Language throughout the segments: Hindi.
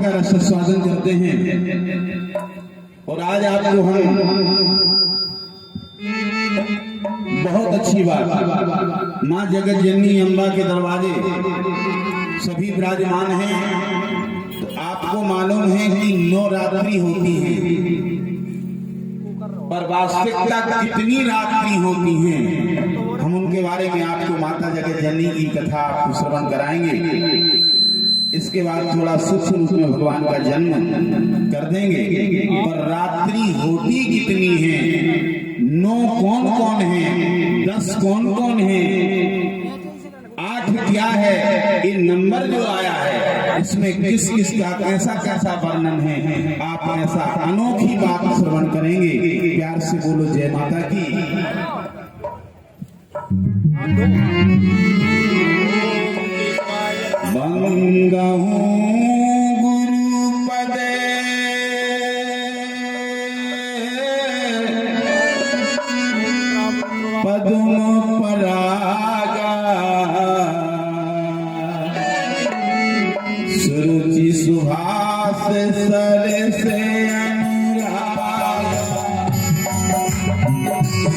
का रस स्वादन करते हैं। और आज आपको हम बहुत अच्छी बात, माँ जगत जननी अम्बा के दरवाजे सभी विराजमान हैं। तो आपको मालूम है कि 9 रात्रि होती हैं, पर वास्तविकता कितनी रात्रि होती हैं, हम उनके बारे में आपको माता जगत जननी की कथा आपको श्रवण कराएंगे। इसके बाद थोड़ा सूक्ष्म रूप में भगवान का जन्म कर देंगे। पर रात्रि होती कितनी है, 9 कौन कौन है, 10 कौन कौन है, 8 क्या है, ये नंबर जो आया है इसमें किस किस का कैसा कैसा वर्णन है, आप ऐसा अनोखी बात श्रवण करेंगे। प्यार से बोलो जय माता की। वंदहु गुरुपदे पद्म परागा, सुरुचि सुहास सर से अनुराग,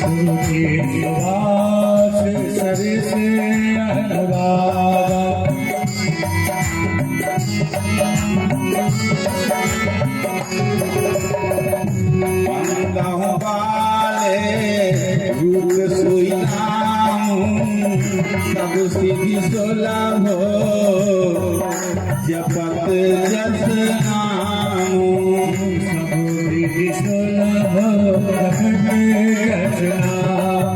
सुरुचि सुहास सर से अनुराग। वंदहु वाले रूप सोई नाम, सब सिद्धि सुलभ जपत जस नाम, सब सिद्धि सुलभ जपत जस नाम।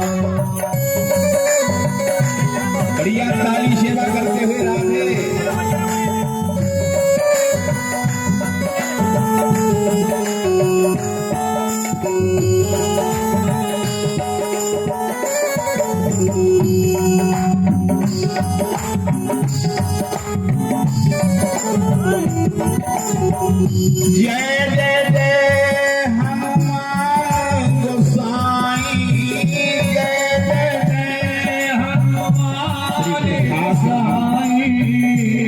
बढ़िया ताली सेवा करते हुए राधे। जय जय जय हनुमान गोसाई, जय जय जय हनुमान गोसाई,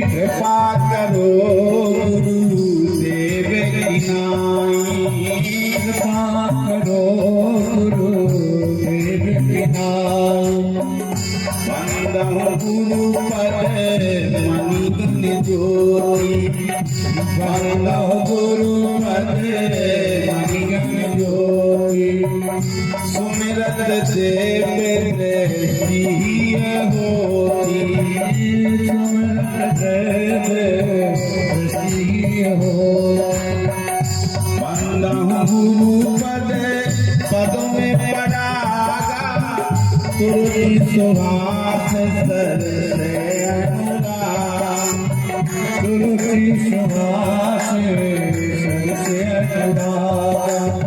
कृपा करो गुरुदेव की नाई, कृपा करो गुरुदेव की नाई। वंदहु गुरुपद मणिगण ज्योति, वंदहु गुरुपद मणिगण ज्योति, सुमिरत देव दृष्टि होती, सुमिरत देव दृष्टि होती। वंदहु गुरुपद पद में परागा, सुरुचि सुहास सर से अनुराग, सुरुचि सुहास सर से अनुराग।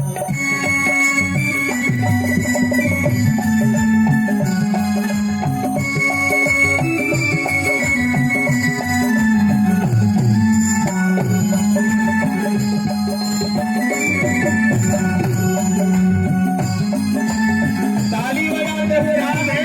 ताली बजाते हुए राधे।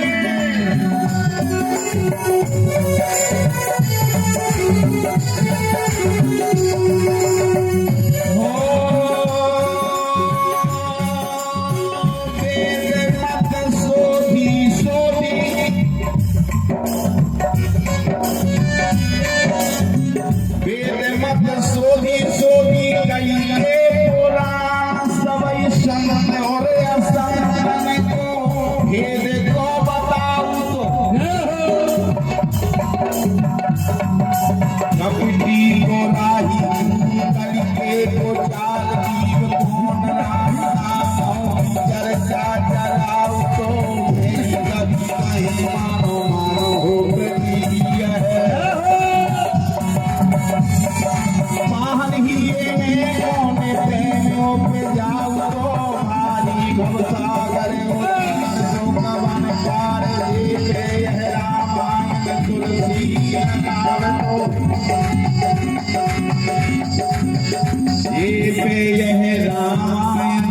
यह रामायण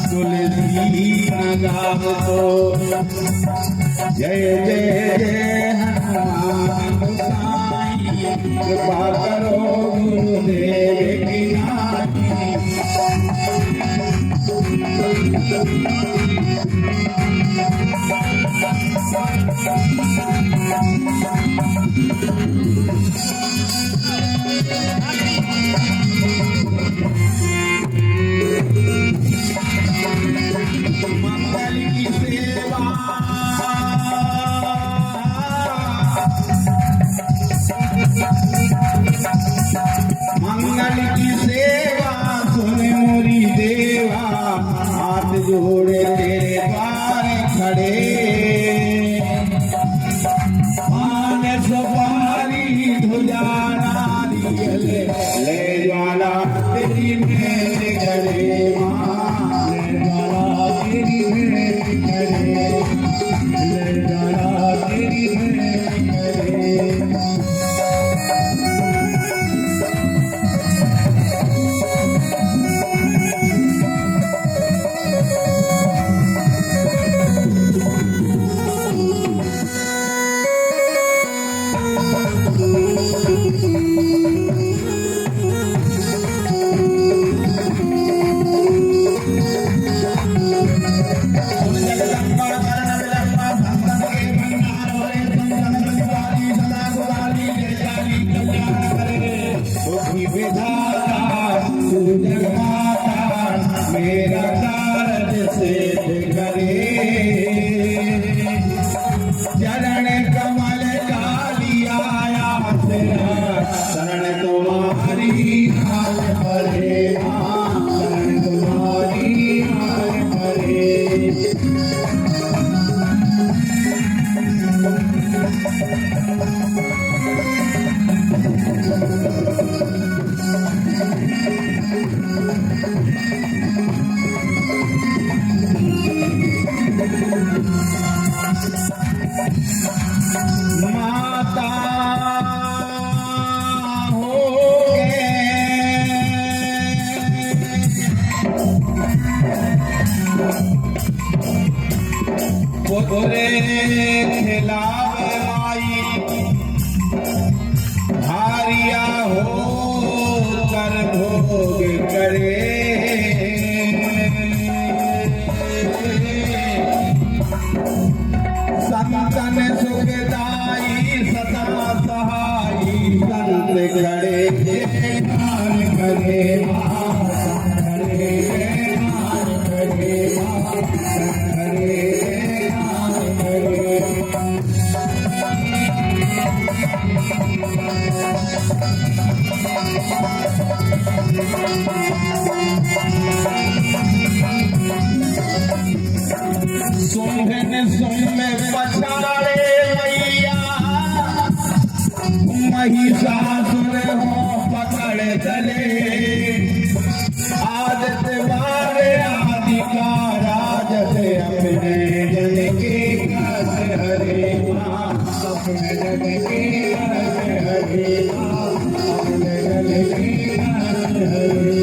तुलसी गाव तो जय जय हनुमान गोसाई कृपा करो गुरुदेव की नारी। मंगल की सेवा मंगल की सेवा सुन मोरी देवा, हाथ जोड़े तेरे द्वार खड़े। पान सवारी ध्वजा नारियल ले ज्वाला तेरी मेरे घरे, माँ ले ज्वाला तेरी मेरे घरे, ले ज्वाला तेरी मेरे घरे। मेरा कारज सिद्ध करे, चरण कमल डाली आया तेरा, शरण तुम्हारी हाल भरे, शरण तुम्हारी हाल भरे। माता हो पुत्रे खिलावे माई, भारिया हो कर भोग करे। संतन सुखदाई सदा सहाई, संत खड़े ध्यान करे, करे ध्यान करे, करे ध्यान करे। सुन सुन पछाड़े मैया, महिषासुर हो पकड़ चले। आदत वारे आदि का राज से अपने जन के काज हरे, अपने जन के काज हरे, अपने जन के काज हरे।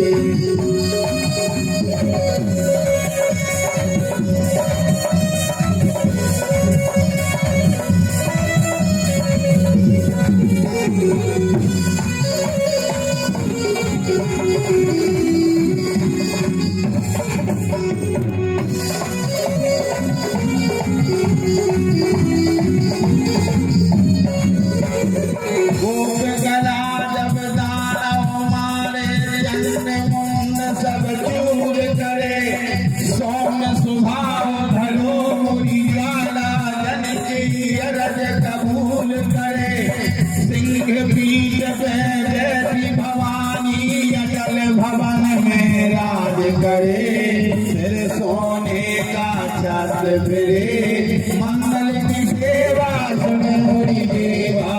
भवानी अटल भवन में राज करे, मेरे सोने का छत फिरे। मंगल की सेवा सुन मोरी देवा,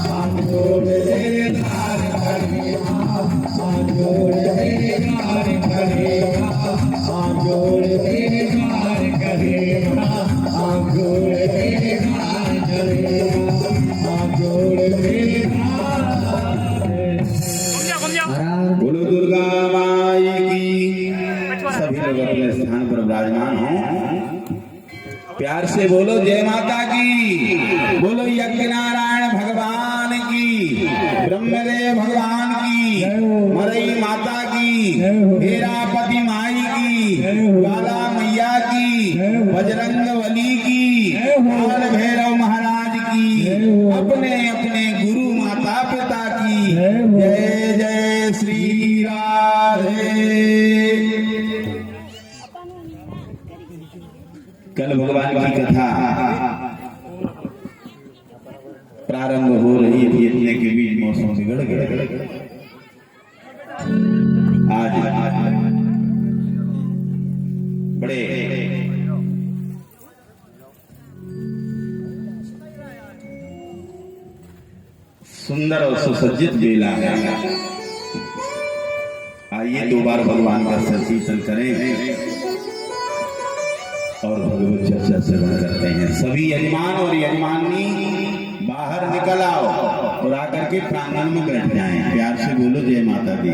हाथ जोड़ तेरे द्वार करे, हाथ जोड़ तेरे द्वार करे, हाथ जोड़ तेरे द्वार करे, हाथ जोड़ तेरे द्वार करे, हाथ जोड़ तेरे द्वार। बोलो दुर्गा माई की। सभी लोग अपने स्थान पर विराजमान हों। प्यार से बोलो जय माता की। बोलो यज्ञ नारायण भगवान की। ब्रह्मदेव भगवान की, मरई माता की, हेरापति माई की, ज्वाला मैया की, बजरंग बली की, काल भैरव महाराज की, अपने अपने गुरु माता पिता की जय जय श्री राधे। कल भगवान की कथा प्रारंभ हो रही थी, इतने के बीच मौसम बिगड़ गया। आज बड़े सुंदर और सुसज्जित बेला है। आइए दो बार भगवान का कीर्तन करें और भगवत चर्चा श्रवण करते हैं। सभी यजमान और यजमानी बाहर निकल आओ और आकर के प्रांगण में बैठ जाएं। प्यार से बोलो जय माता दी।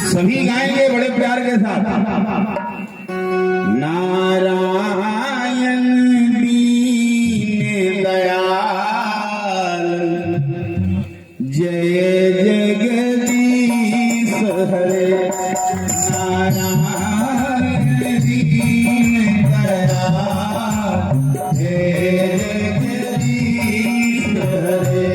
सभी गाएंगे बड़े प्यार के साथ। नारायण दीन दयाल जय जगदीश हरे। नारायण दीन दयाल जय जगदीश हरे।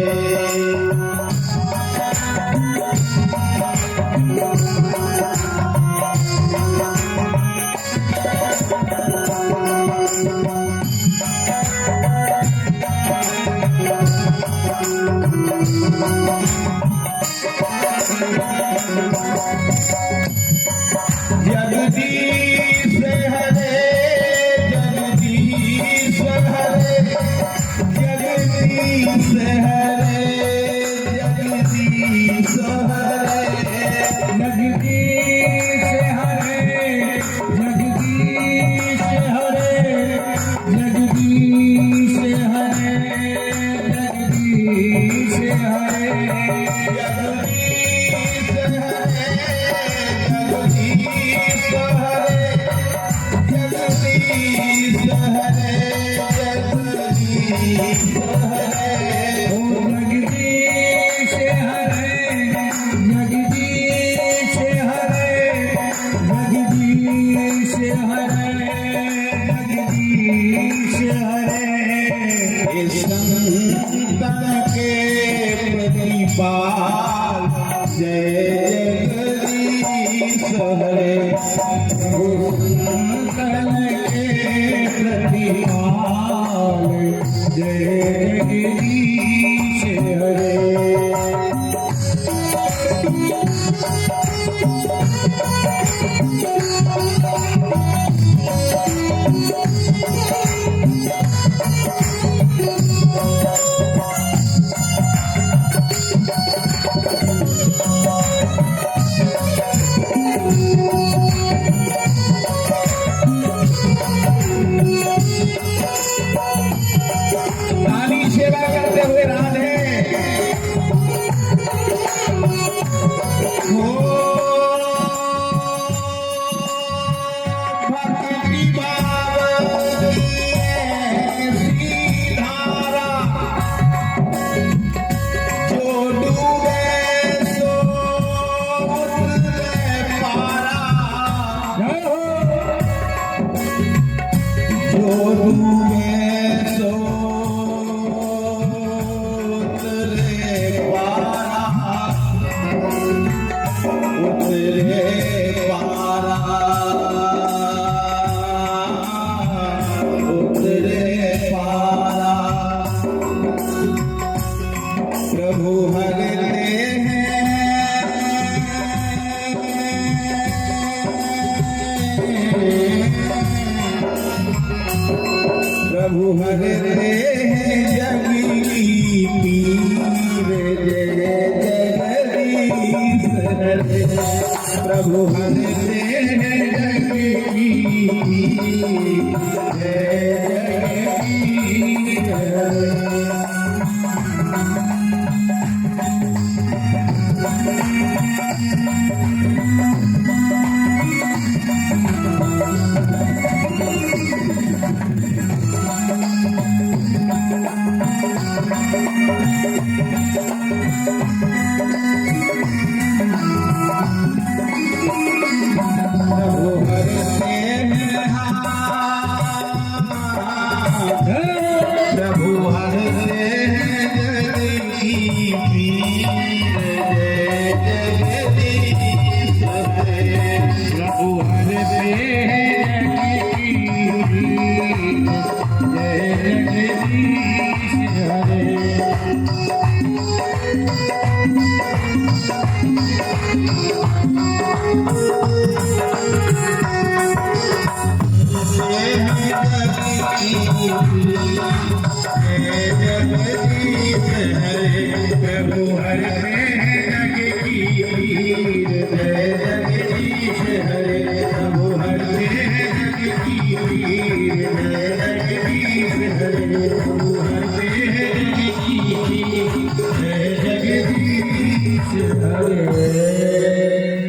जगदीश हरे जगदीश हरे जगदीश हरे जगदीश हरे जगदीश हरे जगदीश हरे जगदीश हरे जगदीश हरे जय जगदीश हरे। कल के प्रतिपाल जय जगदीश हरे। सेवा करते हुए राधे भक्ति भाव सीधारा जो डूबे सो उतरे पारा। जो डूबे सो प्रभु हरते प्रभु हरते जग की पीर जय जगदीश हरे। प्रभु हरते जग की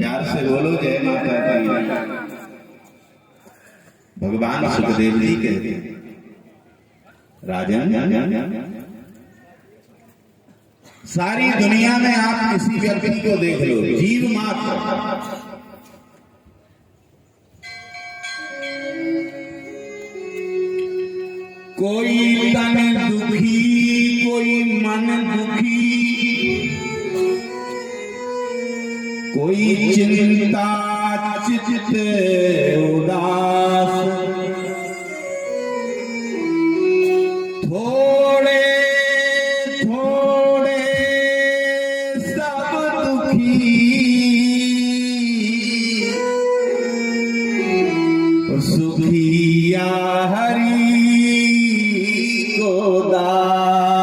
प्यार से बोलो जय माता दी। भगवान सुखदेव जी कहते राजन, सारी दुनिया में आप किसी व्यक्ति को देख लो, जीव मात्र, कोई तन दुखी, कोई मन दुखी, कोई चिंता चित्त उदास, थोड़े थोड़े सब दुखी, सुखिया हरि को दास।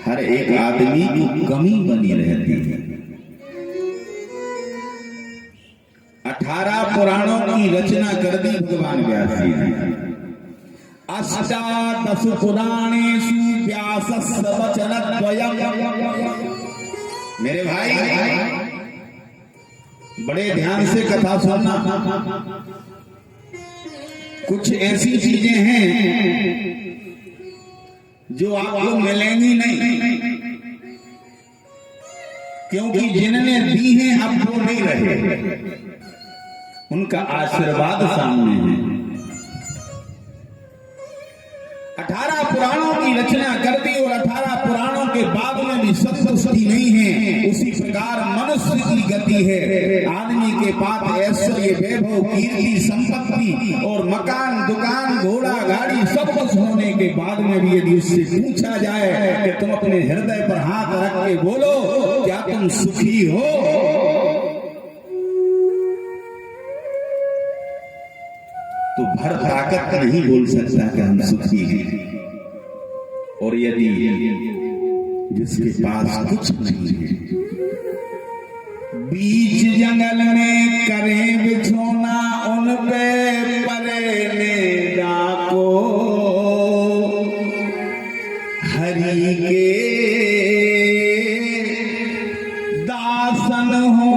हर एक आदमी की कमी बनी रहती है। 18 पुराणों की रचना कर दी भगवान व्यास जी ने। अष्टादश पुराणेषु व्यासस्य वचनद्वयम्। मेरे भाई बड़े ध्यान से कथा सुनना। कुछ ऐसी चीजें हैं जो आपको मिलेंगी नहीं, क्योंकि जिन्होंने दी हैं अब वो नहीं रहे, उनका आशीर्वाद सामने है। 18 पुराणों की रचना कर दी और 18 पुराणों के बाद में भी संतुष्टि नहीं है। उसी प्रकार मनुष्य की गति है। आदमी के पास ऐश्वर्य, वैभव, कीर्ति, संपत्ति और मकान, दुकान, घोड़ा, गाड़ी सब कुछ होने के बाद में भी यदि उससे पूछा जाए कि तुम अपने हृदय पर हाथ रख के बोलो क्या तुम सुखी हो, तो भर ताकत नहीं बोल सकता कि हम सुखी हैं। और यदि जिसके पास कुछ नहीं है, बीच जंगल में करे बिछोना, उन पे परे ने डाको, हरि के दासन हो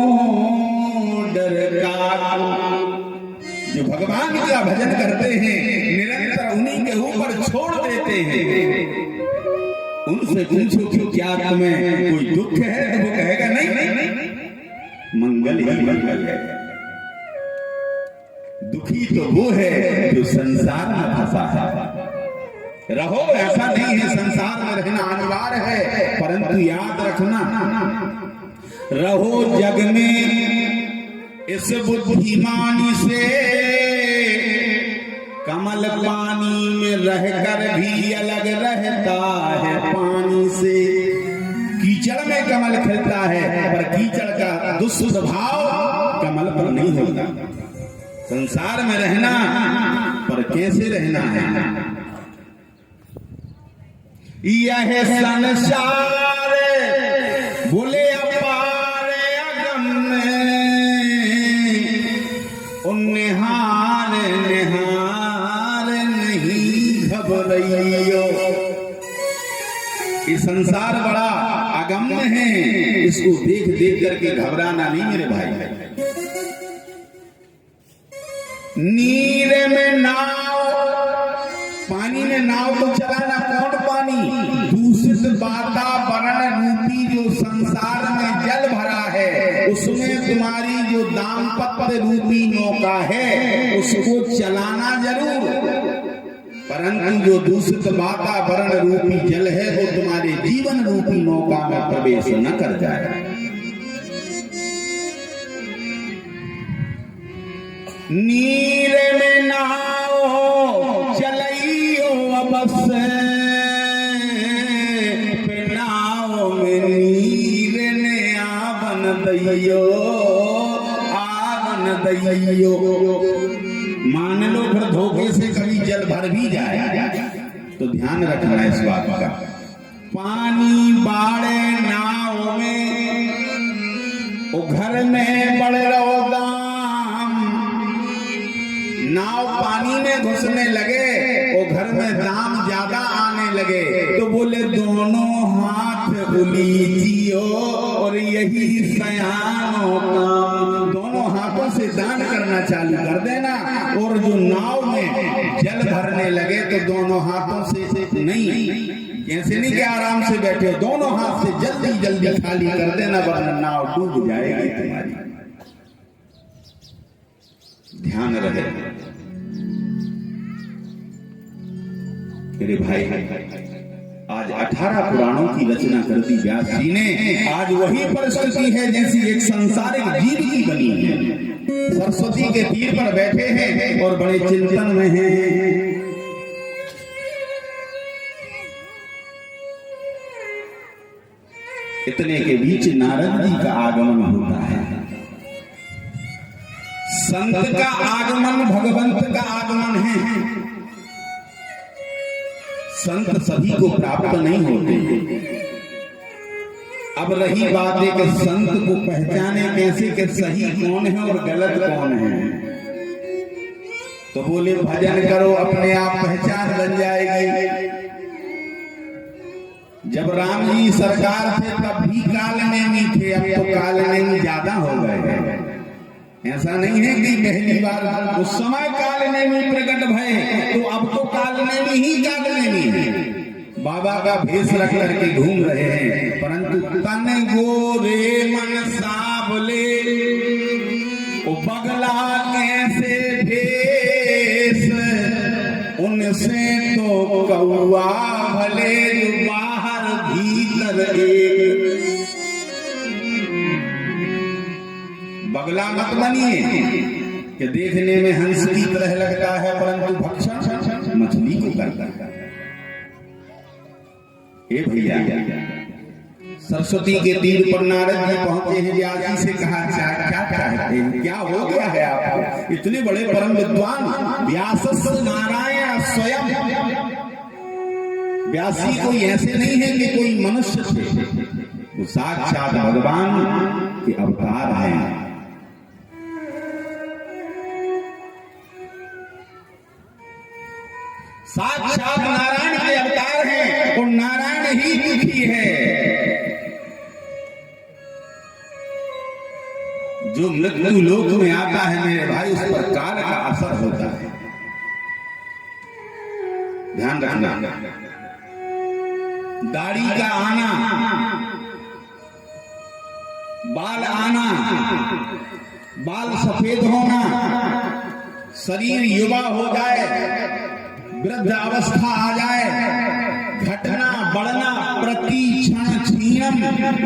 डर का। जो भगवान का भजन करते हैं, निरंतर उन्हीं के ऊपर छोड़ देते हैं, उनसे पूछो कि क्या तुम्हें कोई दुख है, तो वो कहेगा नहीं, मंगल ही मंगल है। दुखी तो वो है जो संसार में फंसा है। रहो, ऐसा नहीं है, संसार में रहना अनिवार्य है, परंतु याद रखना, रहो जग में इस बुद्धिमानी से, कमल पानी में रहकर भी अलग रहता है पानी से। कीचड़ में कमल खिलता है, पर कीचड़ का दुष्प्रभाव कमल पर नहीं होता। संसार में रहना, पर कैसे रहना है? यह संसार बोले अपारे, संसार बड़ा अगम्य है, इसको देख देख करके घबराना नहीं मेरे भाई। नीर में नाव, पानी में नाव तो चलाना कौन पानी, दूषित वातावरण रूपी जो संसार में जल भरा है उसमें तुम्हारी जो दाम्पत्य रूपी नौका है उसको चलाना जरूर, परंतु जो दूषित वातावरण रूपी जल है वो तुम्हारे जीवन रूपी नौका में प्रवेश न कर जाए। नीर में नाव चलइयो अवश्य, नाव में नीर ने आवन दैयो, आवन दैयो। मान लो फिर धोखे से कभी जल भर भी जाए तो ध्यान रखना इस बात का। पानी बाड़े नाव में, वो घर में बड़े रहो दाम, नाव पानी में घुसने लगे वो घर में दाम ज्यादा आने लगे तो बोले दोनों हाथ उलीजियो और यही सयानों काम, दोनों हाथों से दान करना चालू कर देना। और जो नाव में जल भरने लगे तो दोनों हाथों से नहीं, ऐसे नहीं कि आराम से बैठे, दोनों हाथ से जल्दी जल्दी खाली कर देना वरना नाव डूब जाएगी तुम्हारी। ध्यान रहे मेरे भाई। आज 18 पुराणों की रचना कर दी व्यास जी ने। आज वही परिस्थिति है जैसी एक सांसारिक जीव की बनी है। सरस्वती के तीर पर बैठे हैं और बड़े चिंतन में हैं। इतने के बीच नारद जी का आगमन होता है। संत का आगमन भगवंत का आगमन है। संत सभी को प्राप्त नहीं होते। अब रही बात है कि संत को पहचाने कैसे कि सही कौन है और गलत कौन है। तो बोले भजन करो अपने आप पहचान बन जाएगी। जब राम जी सरकार थे तब भी कालनेमी थे, अब तो कालनेमी ज्यादा हो गए। ऐसा नहीं है कि पहली बार उस समय कालनेमी प्रकट भय तो अब तो कालनेमी ही कालनेमी है। बाबा का भेष रख करके घूम रहे हैं, परंतु तन गोरे मन साबले ओ बगला कैसे भेष, उनसे तो कौआ भले बाहर भीतर एक। बगला मत बनिए कि देखने में हंस की तरह लगता है परंतु भक्षण मछली को करता है। ए भैया, सरस्वती के तीर पर नारद जी पहुंचे हैं। व्यास जी से कहा क्या चाहते हैं, क्या हो गया है आपको? इतने बड़े परम विद्वान व्यासस्य नारायण स्वयं। व्यास जी कोई ऐसे नहीं है कि कोई मनुष्य थे, वो साक्षात भगवान के अवतार हैं। साक्षात नारायण के अवतार हैं और नारायण ही दुखी है। जो मृत्यु लोक में आता है मेरे भाई उस पर काल का असर होता है। ध्यान रखना। दाढ़ी का आना, बाल आना, बाल सफेद होना, शरीर युवा हो जाए, वृद्ध अवस्था आ जाए, घटना बढ़ना प्रति क्षण क्षीणम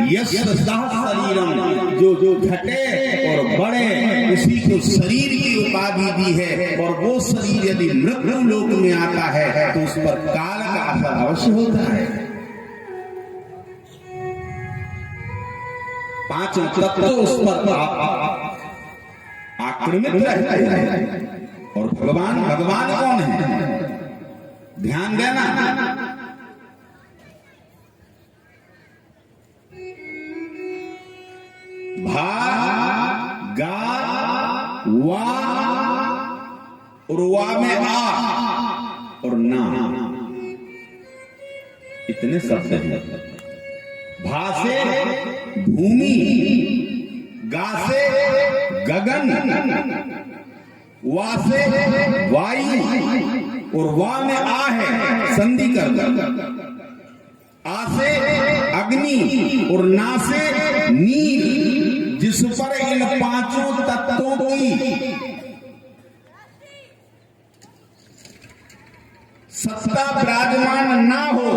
यस्य सह शरीरम, जो घटे और बढ़े उसी को शरीर की उपाधि दी है। और वो शरीर यदि मृत्यु लोक में आता है तो उस पर काल का असर अवश्य होता है। पांच तत्व उस पर आक्रमित रहते हैं। और भगवान कौन है? ध्यान देना। भा गा वा और वा में आ और ना। इतने शब्द हैं। भासे भूमि, गासे गगन, वासे वायु, और वा में आ है संधि कर, आसे अग्नि और ना से नीर, जिस पर इन पांचों तत्वों की सत्ता विराजमान ना हो,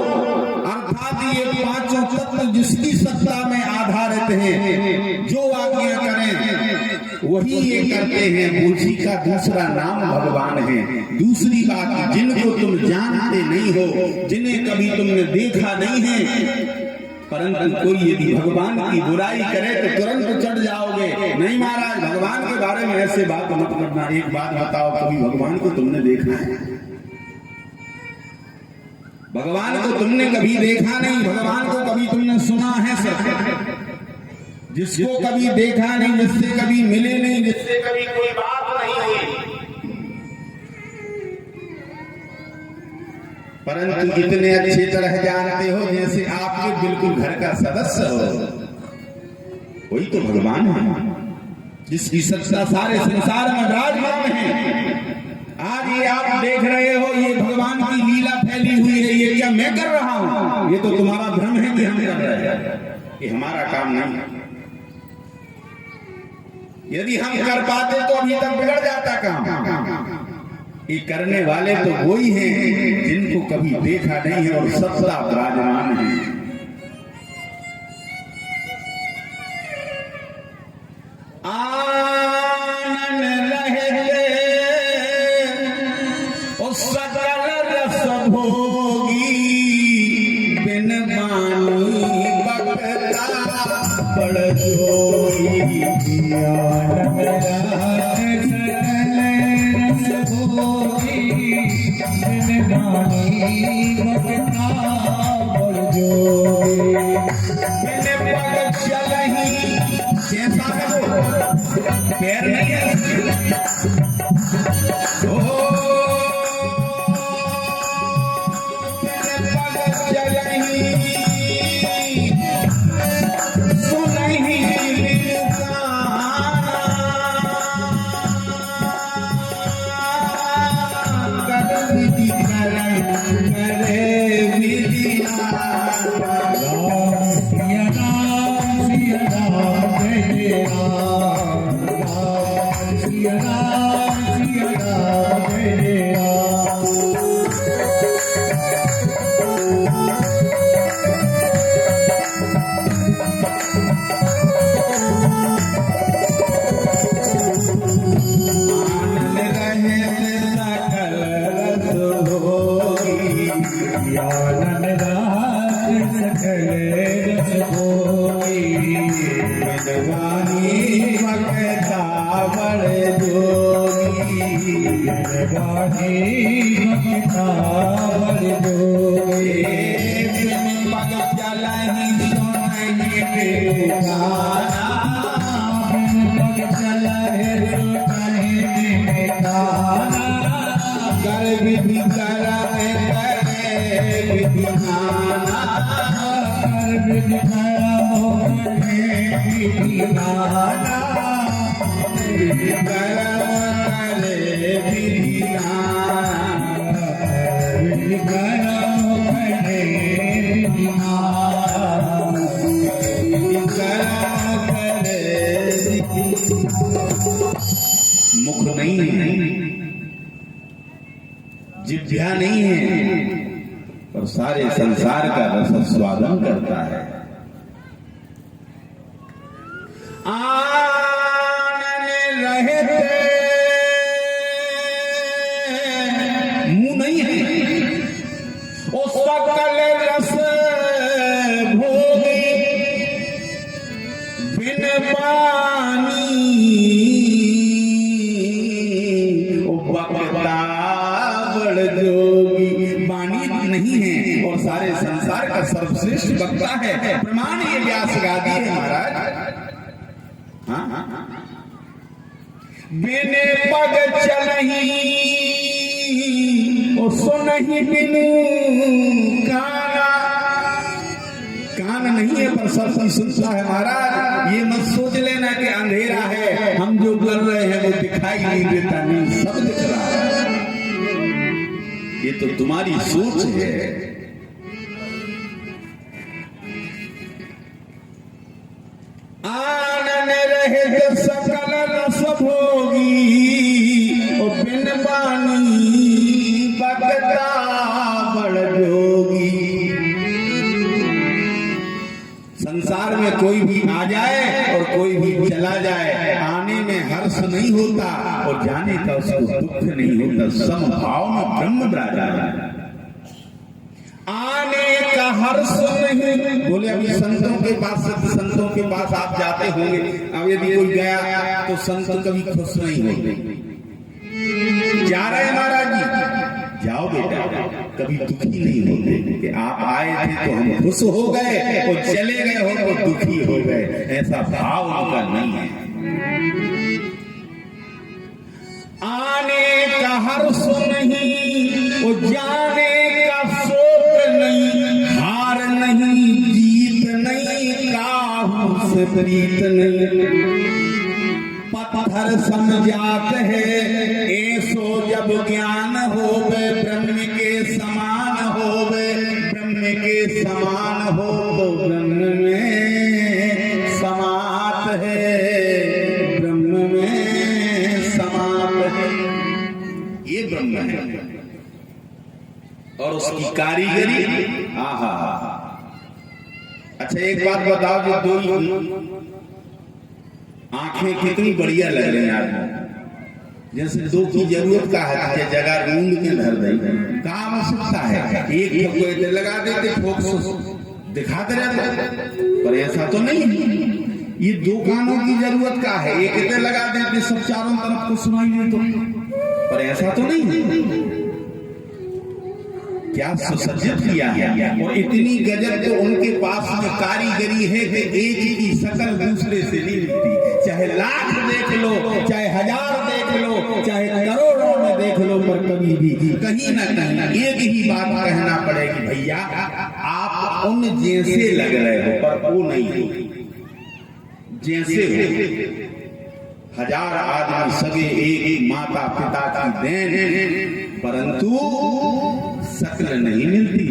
अर्थात ये पांचों तत्व जिसकी सत्ता में आधारित हैं, जो आज्ञा करें वही ये करते हैं, उसी का दूसरा नाम भगवान है। दूसरी बात, जिनको तुम जानते नहीं हो, जिन्हें कभी तुमने देखा नहीं है, परंतु कोई यदि भगवान की बुराई करे तो तुरंत चढ़ जाओगे। नहीं महाराज, भगवान के बारे में ऐसे बात मत करना। एक बात बताओ, कभी भगवान को तुमने देखा है? भगवान को तुमने कभी देखा नहीं, भगवान को कभी तुमने सुना है सर? जिसको कभी देखा नहीं, जिससे कभी मिले नहीं, जिससे कभी कोई बात नहीं हुई, परंतु इतने अच्छे तरह जानते हो जैसे आपके बिल्कुल घर का सदस्य हो। वही तो भगवान है, जिसकी सत्ता सारे संसार में विराजमान है। आज ये आप देख रहे हो, ये भगवान की लीला फैली हुई है। ये क्या मैं कर रहा हूं? ये तो तुम्हारा भ्रम है कि हम कर रहे हैं। ये हमारा काम नहीं है। यदि हम कर पाते तो अभी तक बिगड़ जाता काम। ये करने वाले तो वही हैं जिनको कभी देखा नहीं है और सत्ता विराजमान है। आनंद रहते सकल रस भोगी, बिन बानी बकता बड़ जोई। आनंद रहते सकल रस भोगी, बिन बानी बकता बड़ जोई। बिन पग चलही, कैसा करो पैर नहीं है, मुख नहीं है, जिह्वा नहीं है, पर सारे संसार का रस स्वादन करता है। आनंद रहते मुंह नहीं है, ओ सकल रस भोगी, बिन पानी नहीं है, और सारे संसार का सर्वश्रेष्ठ वक्ता है। प्रमाण ये व्यास गादी है महाराज। बिने पग चलही, ओ सुनहि बिनु काना, कान नहीं है पर सब कुछ सुनता है महाराज। ये मत सोच लेना कि अंधेरा है, हम जो कर रहे हैं वो दिखाई नहीं देता, नहीं सब दिख रहा है। ये तो तुम्हारी सोच है। आनन रहे सकल रस भोगी और बिन बानी बगता बड़ जोगी। संसार में कोई भी आ जाए और कोई भी चला जाए, आने में हर्ष नहीं होता और जाने का उसको दुख नहीं होता। समभाव में ब्रह्म विराजमान। आने का हर्ष नहीं। बोले अभी संतों के पास, संतों के पास आप जाते होंगे, अब यदि कोई गया तो संत कभी खुश नहीं होते। जा रहे हैं महाराज जी, जाओ बेटा, कभी दुखी नहीं होते कि आप आए थे तो हम खुश हो गए और चले गए हो तो दुखी हो गए। ऐसा भाव उनका नहीं है। आने का हर्ष नहीं और जाने का शोक नहीं, हार नहीं जीत नहीं, काहू से प्रीत नहीं। पत्थर समझात है ऐसो जब ज्ञान होवे, ब्रह्म के समान होवे, ब्रह्म के समान हो तो ब्रह्म में समात है, ब्रह्म में समात है। ये ब्रह्म है और उसकी कारीगरी। आहा, अच्छा एक बात बताओ, जो दो आंखें कितनी बढ़िया लग रही हैं आपको, जैसे दो की जरूरत का है, जगह ढूंढ के धर देंगे, काम हो सकता है। एक ठोको लगा देते, फोकस दिखाते रहते, पर ऐसा तो नहीं। ये दो कानों की जरूरत का है, एक इधर लगा देते सब चारों तरफ को सुनाई दे, तो पर ऐसा तो नहीं। क्या सुसज्जित किया है, और इतनी गजब तो उनके पास में कारीगरी है कि एक की शकल दूसरे से नहीं मिलती। चाहे लाख देख लो, चाहे हजार देख लो, चाहे करोड़ों में देख लो, पर कभी भी कहीं ना कहीं एक ही बात कहना पड़ेगी, भैया आप उन जैसे लग रहे हो पर वो नहीं हो जैसे हो। हजार आदमी सभी एक माता पिता की देन है, परंतु शक्ल नहीं मिलती।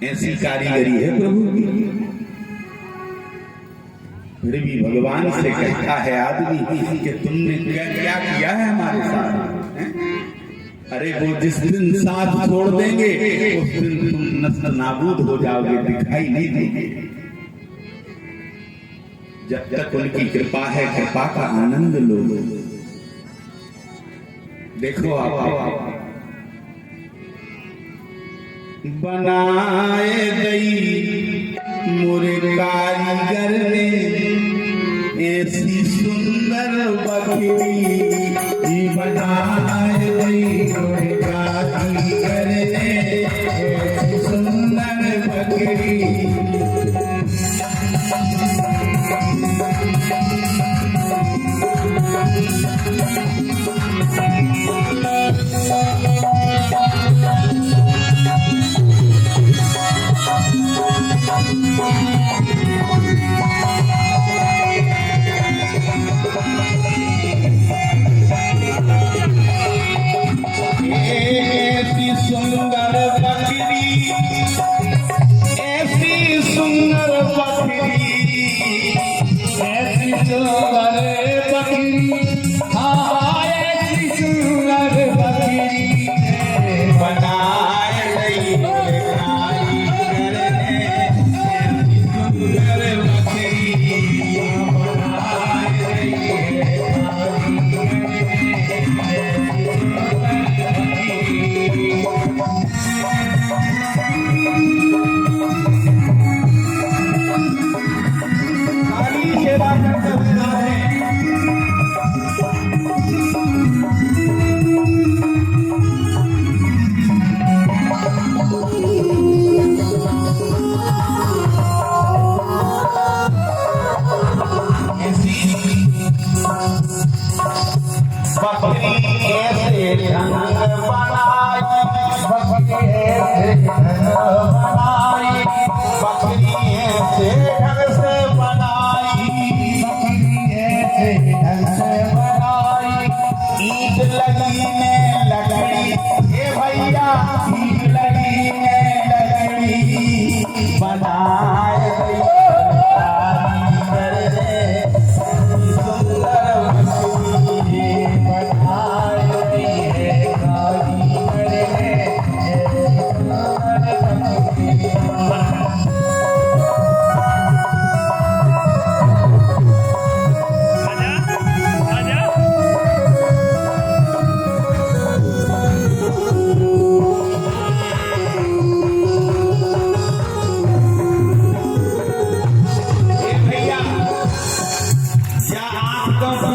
ऐसी कारीगरी है प्रभु की। फिर भी भगवान से कहता है आदमी कि तुमने क्या क्या किया है हमारे साथ। अरे वो जिस दिन साथ छोड़ देंगे उस दिन तुम नस्ल नाबूद हो जाओगे, दिखाई नहीं देंगे। जब तक उनकी कृपा है, कृपा का आनंद लो। देखो आप बनाए गई मोरे कारीगर ने ऐसी सुंदर बकरी, बनाए गई मोरे कारीगर ने ऐसी सुंदर बकरी। बनाई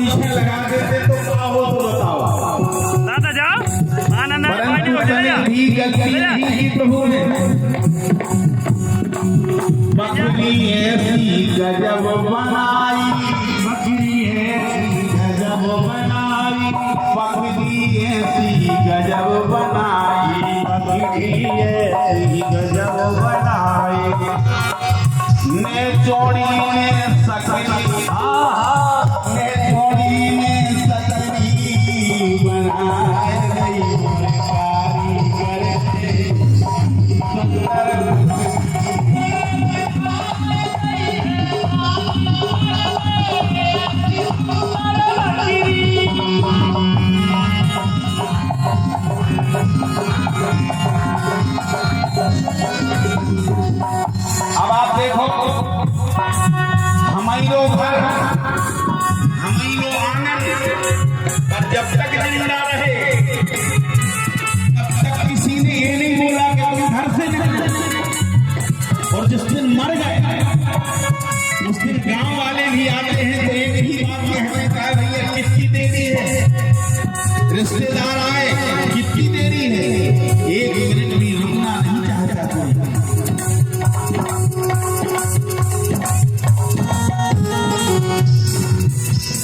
पीछे लगा देते तो क्या हो तो बताओ। दादा जाओ आनंद परंतु बने भी गलती ही प्रभु ने बकरी ऐसी गजब बनाई, बकरी ऐसी गजब बनाई, बकरी ऐसी गजब बनाई, बकरी ऐसी गजब बनाई, ने चोरी ने सकरी, ने चोरी ने सकरी बनाए गई कारीगर सुंदर। अब आप देखो हमारो घर हमारो आंगन, पर जब तक जिंदा रहे तब तक किसी ने ये नहीं बोला कि तुम घर से नहीं। और जिस दिन मर गए उस दिन गांव वाले भी आते हैं तो एक ही बात में हमें कहा भैया कितनी देरी है, रिश्तेदार आए कितनी देरी है, एक मिनट भी रुकना नहीं चाहता कोई।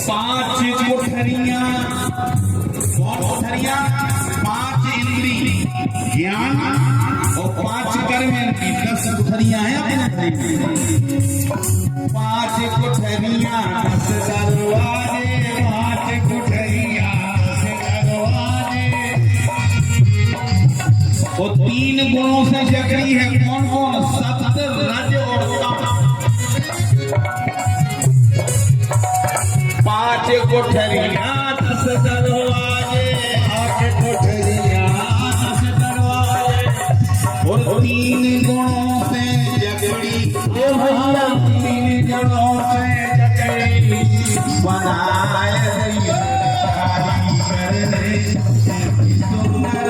पांच कोठरियां, पांच इंद्री ज्ञान और पांच कर्मेंद्री, 10 कोठरियां हैं अपने घर में। पांच कोठरियां 10 दरवाजे, पांच कोठरियां 10 दरवाजे। और 3 गुणों से जगड़ी है, कौन कौन? सत्य, रज और तम। 5 कोठरियां 10 दरवाजे, 8 कोठरियां 10 दरवाजे। और 3 गुणों से जगड़ी, ओ भैया 3 गुणों से जगड़ी बनाए गई कारीगर ने सुंदर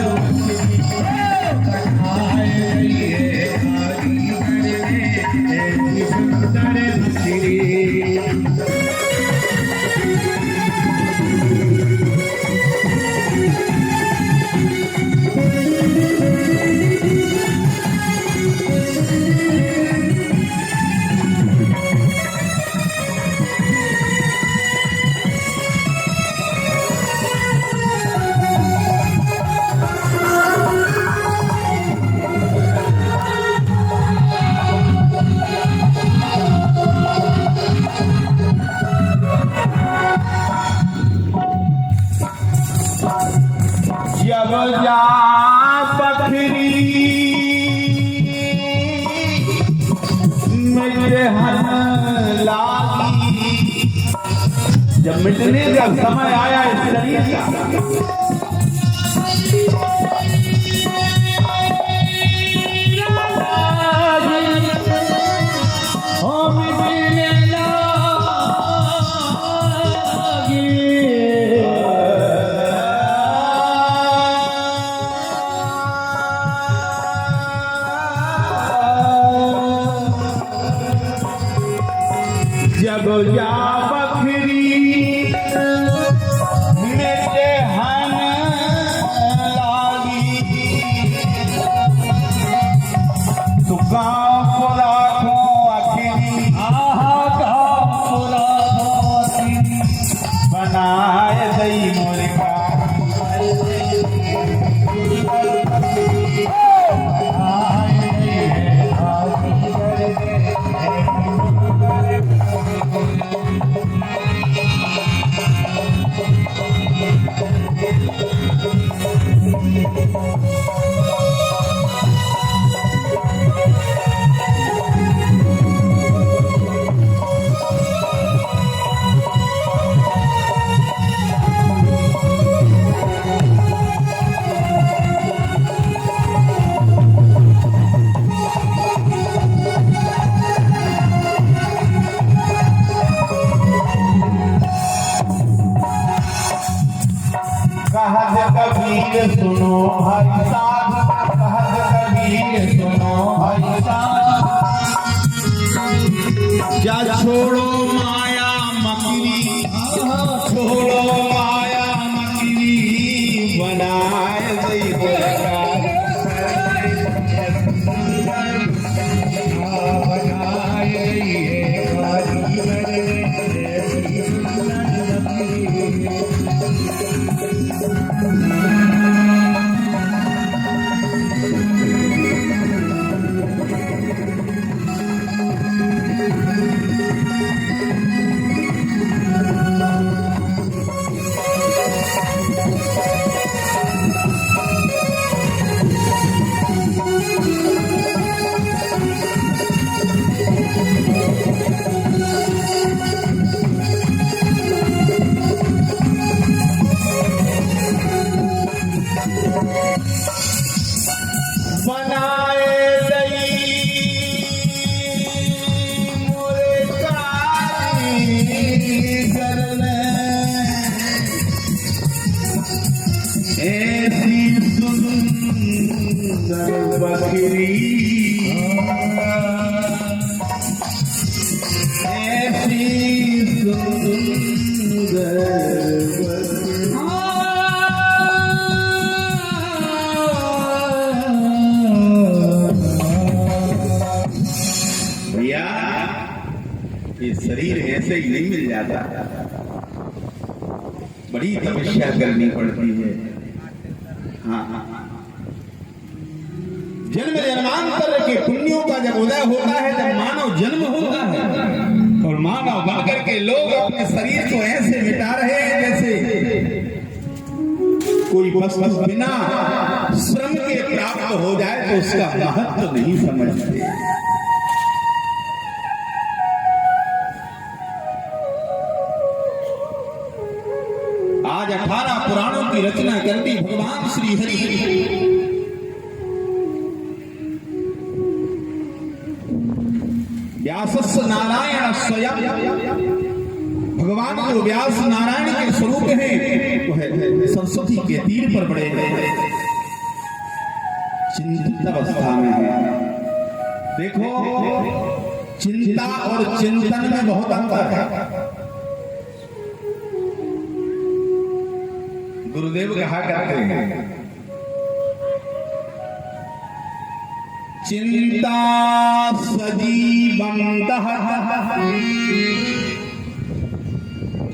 जब जा बकरी मेरे हन लागी, जब मिटने का समय आया इस शरीर का, जब जा बकरी मेरे हन लागी, तो गाँव को राखो अकेली, गाँव को राखो अकेली, बनाए गई मुर्गा कहत कबीर सुनो भाई साहब, कहत कबीर सुनो भाई साहब, जा छोड़ो माया मकरी, छोड़ो गरल ऐसी सुंदर बकरी ऐसी सुंदर भैया ये शरीर ऐसे ही नहीं मिल जाता, बड़ी तपस्या करनी पड़ती है। हाँ, जन्म जन्मांतर के पुण्यों का जब उदय होता है, जब मानव जन्म होता है और मानव बनकर के लोग अपने शरीर को ऐसे मिटा रहे हैं जैसे कोई वस्तु बिना श्रम के प्राप्त हो जाए तो उसका महत्व नहीं समझते। आज 18 पुराणों की रचना कर दी भगवान श्री हरि। व्यासस्य नारायण स्वयं, भगवान जो व्यास नारायण के स्वरूप हैं वो है सरस्वती के तीर पर पड़े हुए चिंतित अवस्था में है। देखो चिंता और चिंतन में बहुत अंतर है। गुरुदेव कहा करते हैं चिंता सजीवंतः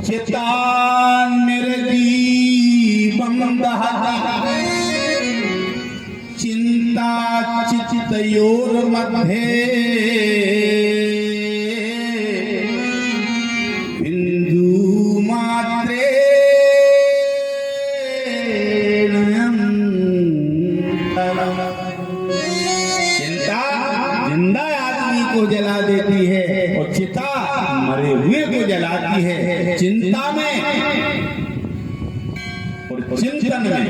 चिता निर्जीवंतः चिंता चित्तयोर मध्ये बिंदु मात्रे जिंदा आदमी को जला देती है और चिता मरे हुए को जलाती है। चिंता में और चिंतन में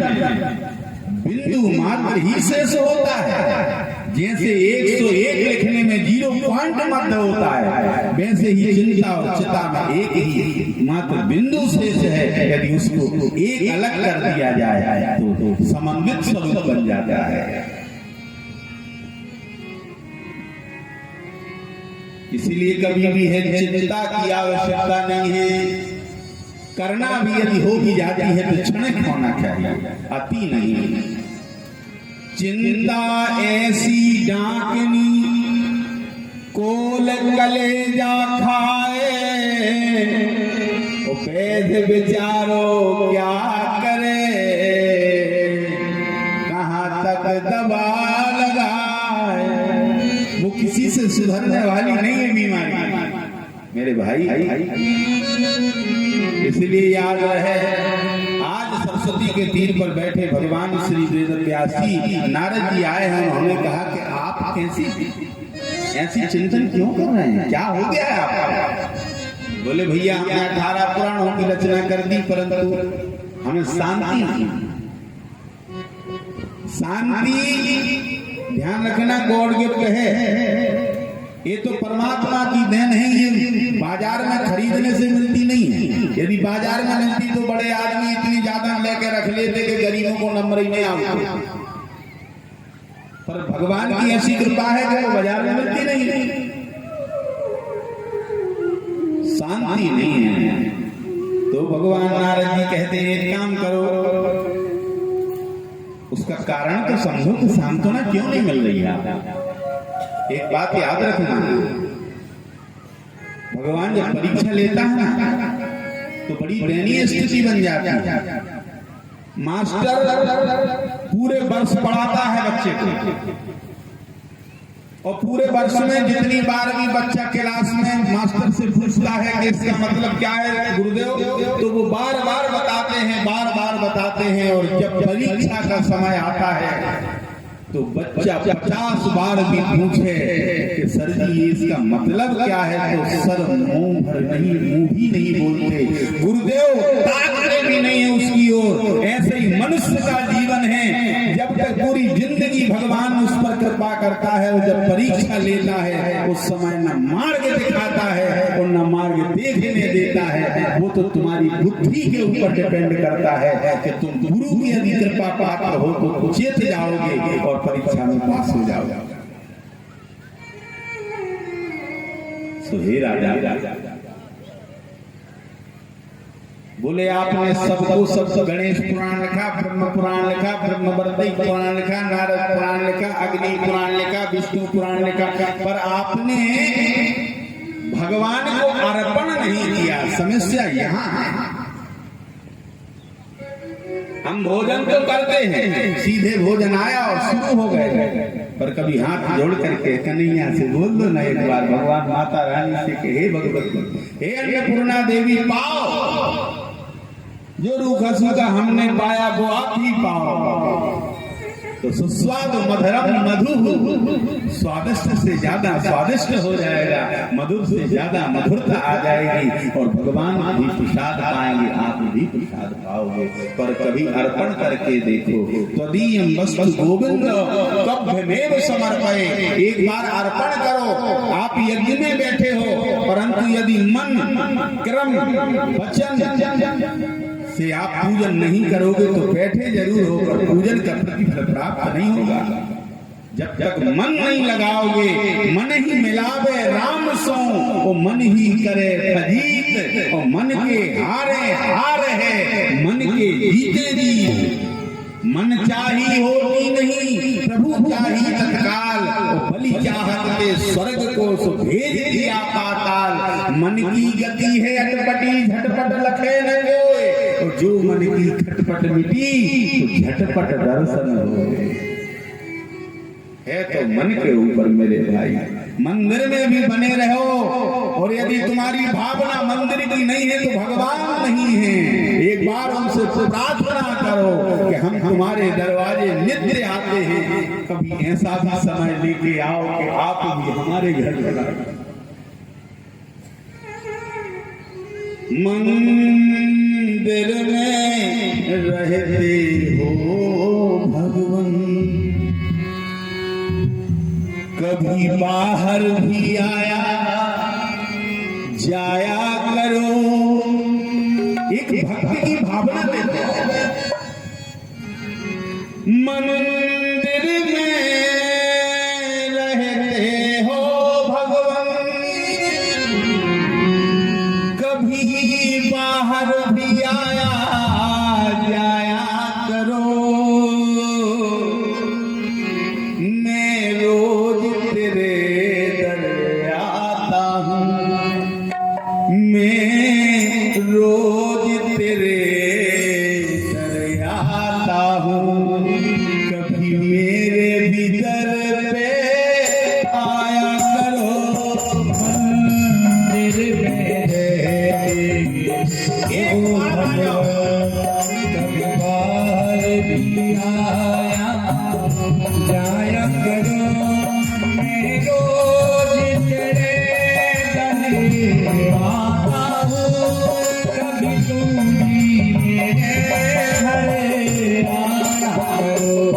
बिंदु मात्र ही शेष होता है। जैसे 101 लिखने में 0 पॉइंट मात्र होता है, वैसे ही चिंता और चिता में एक ही मात्र बिंदु शेष है। यदि उसको एक अलग कर दिया जाए तो समन्वित स्वरूप बन जाता है। इसीलिए कभी भी है चिंता की आवश्यकता नहीं है। करना भी यदि हो भी जाती है तो क्षणिक होना चाहिए, अति नहीं। चिंता ऐसी डाकनी कोल कलेजा खाए, पैद विचारो क्या करे, कहाँ तक दबा लगाए। वो किसी से सुधरने वाली नहीं है बीमारी मेरे भाई। इसलिए याद रहे, आज सरस्वती के तीर पर बैठे भगवान श्री वेद व्यास जी नारद जी आए हैं। उन्होंने कहा कि आप ऐसी चिंतन क्यों कर रहे हैं, क्या हो गया है आपका? बोले भैया हमने 18 पुराणों की रचना कर दी, परंतु हमें शांति ध्यान रखना गॉड गिफ्ट है। ये तो परमात्मा की देन है, ये बाजार में खरीदने से मिलती नहीं है। यदि बाजार में मिलती तो बड़े आदमी इतनी ज्यादा लेके रख लेते कि गरीबों को नंबर ही नहीं आता। पर भगवान की ऐसी कृपा है कि वो बाजार में मिलती नहीं, शांति नहीं है। तो भगवान नारद जी कहते हैं एक काम करो, उसका कारण तो समझो कि सांत्वना क्यों नहीं मिल रही है। एक बात याद रखना, भगवान जब परीक्षा लेता है ना तो बड़ी दयनीय स्थिति बन जाती है। मास्टर पूरे वर्ष पढ़ाता है बच्चे को, और पूरे वर्ष में जितनी बार भी बच्चा क्लास में मास्टर से पूछता है कि इसका मतलब क्या है गुरुदेव, तो वो बार बार बताते हैं। और जब परीक्षा का समय आता है तो बच्चा 50 बार भी पूछे कि सर जी इसका मतलब क्या है, तो सर मुंह भी नहीं बोलते, गुरुदेव ताकते भी नहीं है उसकी ओर। ऐसे ही मनुष्य का जीवन है, जब तक पूरी जिंदगी भगवान उस पर कृपा करता है और जब परीक्षा लेता है उस समय न मार्ग दिखाता है और न मार्ग देखने देता है वो तो तुम्हारी बुद्धि के ऊपर डिपेंड करता है कि तुम गुरु की यदि कृपा पात्र हो तो चेत जाओगे और परीक्षा में पास हो जाओगे। तो हे राजा बोले आपने सबको सब गणेश पुराण लिखा, ब्रह्म पुराण लिखा, ब्रह्मवर्ती पुराण लिखा, नारद पुराण लिखा, अग्नि पुराण लिखा, विष्णु पुराण लिखा, पर आपने भगवान को अर्पण नहीं किया। समस्या यहाँ है। हम भोजन तो करते हैं, सीधे भोजन आया और शुरू हो गए, पर कभी हाथ जोड़ करके कन्हैया से बोल दो ना एक बार, भगवान माता रानी से कि हे भगवती, हे अन्नपूर्णा देवी, पाओ जो रूखा सूखा हमने पाया वो आप ही पाओ। तो सुस्वाद मधुरम मधु, स्वादिष्ट से ज्यादा स्वादिष्ट हो जाएगा, मधुर से ज्यादा मधुरता आ जाएगी और भगवान भी प्रसाद पाएंगे, आप भी प्रसाद पाओगे। पर कभी अर्पण करके देखो, त्वदीयं वस्तु गोविंद कभ्यमेव समर्पये। एक बार अर्पण करो। आप यज्ञ में बैठे हो, परंतु यदि मन क्रम वचन से आप पूजन नहीं करोगे तो बैठे जरूर हो, पर पूजन का प्रतिफल प्राप्त नहीं होगा। जब तक मन नहीं लगाओगे, मन ही मिलावे राम सो, वो मन ही करे फजीत, और मन के हारे हार है, मन के जीते जी। मन चाही होती नहीं, प्रभु चाही तत्काल, बलि चाहत के स्वर्ग को सो भेज दिया पाताल। मन की गति है अटपटी, झटपट लखे न कोय, और जो मन की खटपट मिटी तो झटपट दर्शन हो। है तो मन के ऊपर मेरे भाई। मंदिर में भी बने रहो, और यदि तुम्हारी भावना मंदिर की नहीं है तो भगवान नहीं है। एक बार उनसे प्रार्थना करो कि हम तुम्हारे दरवाजे नित्य आते हैं, कभी ऐसा भी समय लेके आओ कि आप भी हमारे घर पर आओ। मंदिर में रहते हो भगवान, कभी बाहर भी आया जाया करो। एक भक्ति की भावना देते हैं। मंदिर में रहते हो भगवान, कभी बाहर भी आया जाया करो। मैं रोज तेरे दर आता हूँ, मैं रोज तेरे दर आता हूँ, कभी मेरे भी दर पे आया करो। मंदिर में कभी बाहर भी आया जाया करो। मैं रोज तेरे दर आता हूँ, कभी तुम भी मेरे घर आया करो।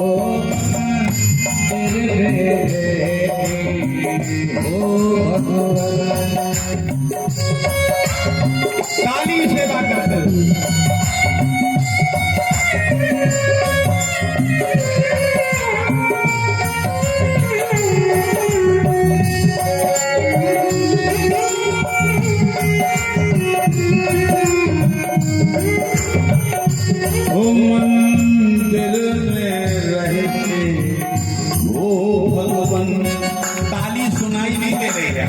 तेरे हो भगवान। ताली से बात करते मंदिर में रहते हो भगवान। ताली सुनाई नहीं दे रही है।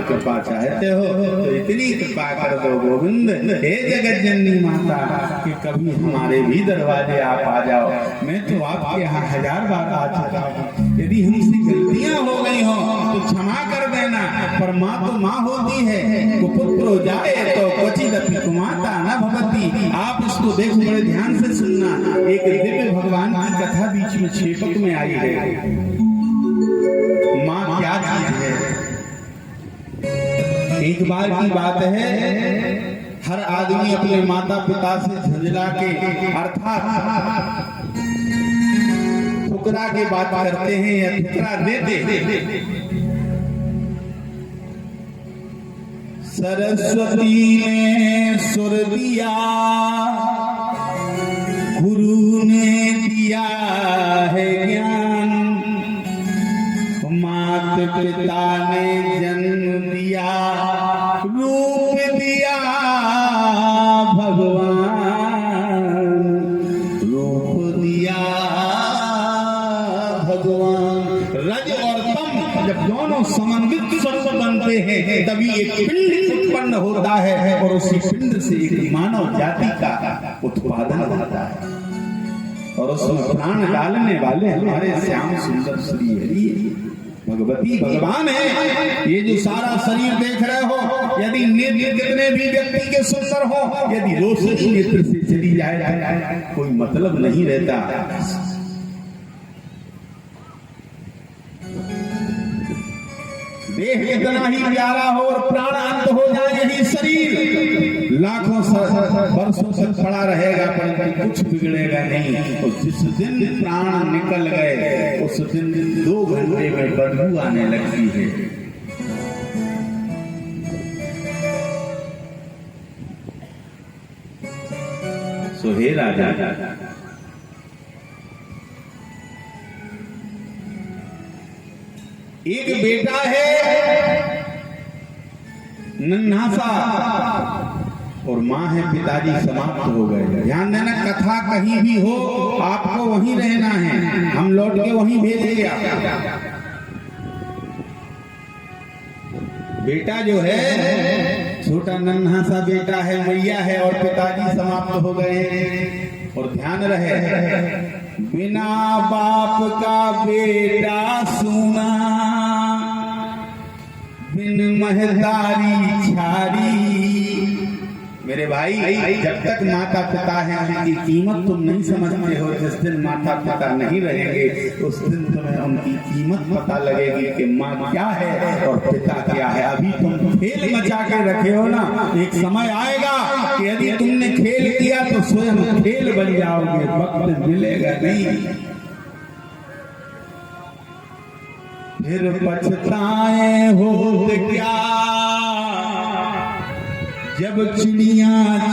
कृपा चाहते हो तो इतनी कृपा कर दो गोविंद, हे जगत जननी माता, कि कभी हमारे भी दरवाजे आप आ जाओ। मैं तो आपके यहाँ 1000 बार आ चुका हूँ, यदि हमसे गलतियां हो गई हो तो क्षमा कर देना। पर माँ तो माँ होती है, कुपुत्रो जाए तो क्वचिदपि कुमाता न भवति। आप इसको देखो, बड़े ध्यान से सुनना। एक दिव्य भगवान की कथा बीच में छेपक में आई है। माँ क्या चीज है? एक बार की बात है, हर आदमी अपने माता पिता से झंझला के अर्थात ठुकरा के बात करते हैं या ठुकरा देते। सरस्वती ने सुर दिया, गुरु ने दिया है ज्ञान, माता पिता ने जन्म दिया, रूप दिया भगवान, रूप दिया भगवान। रज और तम जब दोनों समन्वित स्वरूप बनते हैं तभी एक पिंड उत्पन्न होता है और उसी पिंड से एक मानव जाति का उत्पादन होता है और उसमें प्राण डालने वाले हमारे श्याम सुंदर श्री हरि भगवती भगवान है। ये जो सारा शरीर देख रहे हो, यदि नेत्र कितने भी व्यक्ति के सुंदर हो, यदि रोशनी नेत्र से चली जाए कोई मतलब नहीं रहता। देह कितना ही प्यारा हो और प्राण अंत हो जाए, यही शरीर लाखों वर्षों तक पड़ा रहेगा परंतु कुछ बिगड़ेगा नहीं। तो जिस दिन प्राण निकल गए उस दिन 2 घंटे में बदबू आने लगती है। सो हे राजा, एक बेटा है नन्हा सा और माँ है पिताजी समाप्त हो गए। ध्यान देना, कथा कहीं भी हो आपको वहीं रहना है, हम लौट के वहीं भेजेंगे आपको। बेटा जो है छोटा नन्हा सा बेटा है, मैया है और पिताजी समाप्त हो गए। और ध्यान रहे, बिना बाप का बेटा सूना, बिन महतारी छारी। मेरे भाई, जब तक माता पिता है उनकी कीमत तुम नहीं समझते हो। जिस दिन माता पिता नहीं रहेंगे उस दिन तुम्हें उनकी कीमत पता लगेगी कि माँ क्या है और पिता क्या है। अभी तुम खेल मचा के रखे हो ना, एक समय आएगा कि यदि तुमने खेल किया तो स्वयं खेल बन जाओगे, वक्त मिलेगा नहीं। फिर पछताए हो क्या जब चिड़िया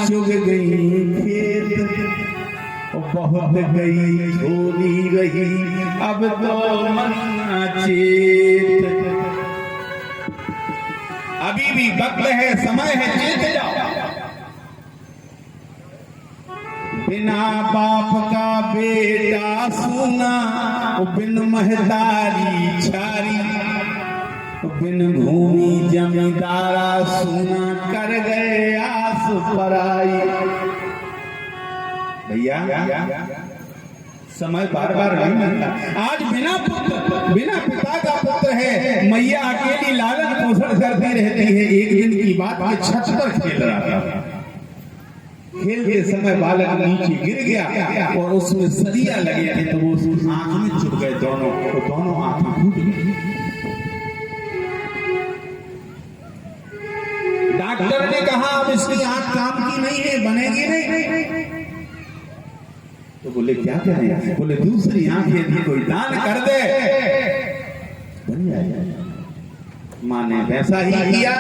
चुग गई खेत, बहुत गई छोड़ी रही अब तो मरना चेत। अभी भी वक्त है, समय है, चेत जाओ। बिना बाप का बेटा सूना, बिन महतारी छारी, बिन भूमि जमींदारा सूना, कर गए आस पराई। भैया समय बार बार नहीं मिलता। आज बिना पुत्र, बिना पिता का पुत्र है, मैया अकेली लालन पोषण करती रहती है। एक दिन की बात के छत पर खेल रहा था, खेलते समय बालक नीचे गिर गया और उसमें सरिया लगे थे तो वो उसकी आंख में चुभ गए दोनों, तो दोनों आंखें फूट गई। डॉक्टर ने कहा अब इसकी आंख काम की नहीं है, बनेगी नहीं। तो बोले क्या करें? बोले दूसरी आंख यदि कोई दान कर दे बन जाएगा। माँ ने वैसा ही किया।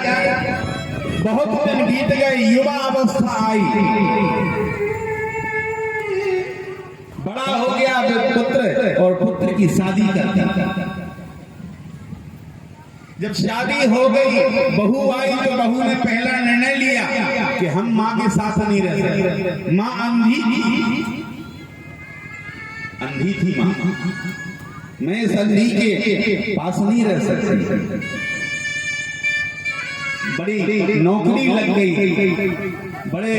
बहुत दिन बीत गए, युवा अवस्था आई, बड़ा हो गया पुत्र और पुत्र की शादी करता। जब शादी हो गई, बहू आई तो बहू ने पहला निर्णय लिया कि हम माँ के साथ नहीं रह सकते। माँ अंधी थी माँ, मैं इस अंधी के पास नहीं रह सकती। बड़ी नौकरी लग गई, बड़े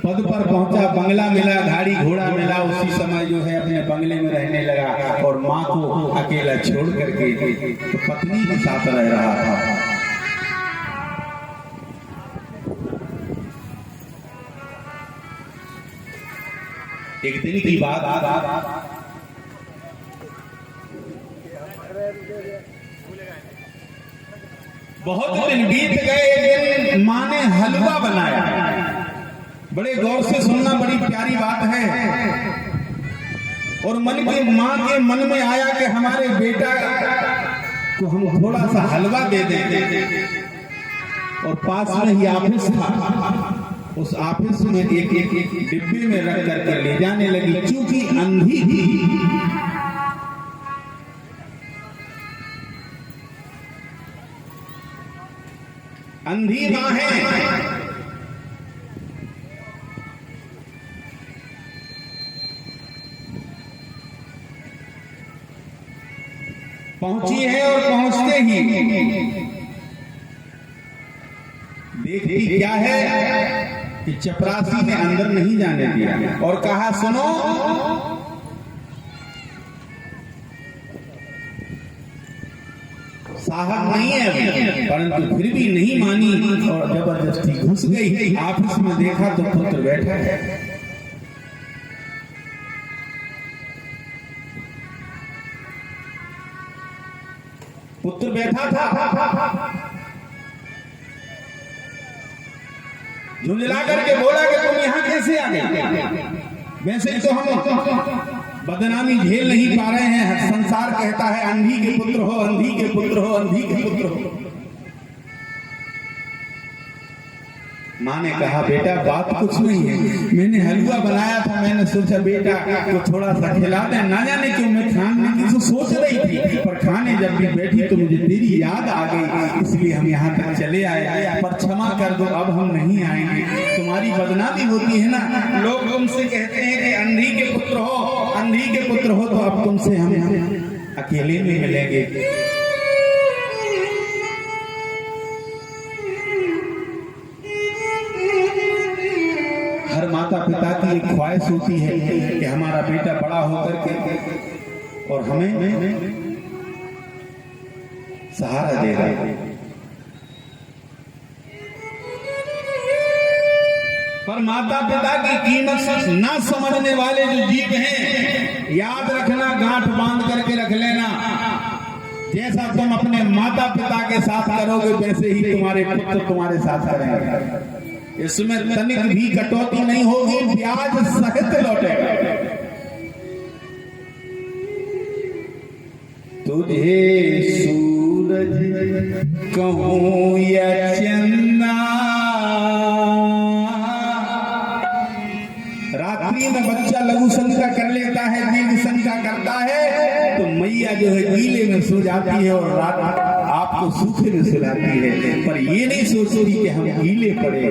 पद पर पहुंचा, बंगला मिला, गाड़ी घोड़ा मिला, उसी समय जो है अपने बंगले में रहने लगा और माँ को अकेला छोड़ करके तो पत्नी के साथ रह रहा था। एक दिन की बात, बहुत दिन बीत गए। एक दिन माँ ने हलवा बनाया। बड़े गौर से सुनना, बड़ी प्यारी बात है। और माँ के मन में आया कि हमारे बेटा को हम थोड़ा सा हलवा दे दें। और पास में ही ऑफिस था, उस ऑफिस में एक डिब्बे में रख करके ले जाने लगी। चूंकि अंधी थी, अंधी माँ है, पहुंची है और पहुंचते ही देखती क्या है कि चपरासी ने अंदर नहीं जाने दिया और कहा, सुनो, साहब नहीं है अभी, परंतु फिर भी नहीं मानी और जबरदस्ती घुस गई। ऑफिस में देखा तो पुत्र बैठा है। पुत्र बैठा था, झुंझला करके बोला कि तुम यहां कैसे आ गए? वैसे तो हम बदनामी झेल नहीं पा रहे हैं। संसार कहता है अंधी के पुत्र हो, अंधी के पुत्र हो, अंधी के पुत्र हो। माँ ने कहा, बेटा बात कुछ नहीं है, मैंने हलवा बनाया था, मैंने सोचा बेटा को थोड़ा सा खिला दें। ना जाने क्यों मैं खाने की तो सोच रही थी, पर खाने जब भी बैठी तो मुझे तेरी याद आ गई, इसलिए हम यहाँ तक चले आए। पर क्षमा कर दो, अब हम नहीं आएंगे। तुम्हारी बदनामी होती है ना, लोग तुमसे कहते हैं कि अंधी के पुत्र हो, अंधी के पुत्र हो, तो अब तुमसे हम अकेले में मिलेंगे। हर माता पिता की एक ख्वाहिश होती है कि हमारा बेटा बड़ा होकर के और हमें सहारा देगा। पर माता पिता की कीमत ना समझने वाले जो जीव हैं, याद रखना, गांठ बांध करके रख लेना, जैसा तुम अपने माता पिता के साथ करोगे वैसे ही तुम्हारे पुत्र तुम्हारे साथ करेंगे। इसमें तनिक भी कटौती नहीं होगी, ब्याज सहित लौटेगा। तुझे सूरज कहूं या चंदा, रात्रि में बच्चा लघु शंका कर लेता है, दीर्घ शंका करता है, तो मैया जो है गीले में सो जाती है और रात आपको सूखे में सुलाती है। पर ये नहीं सोचती कि हम गीले पड़े।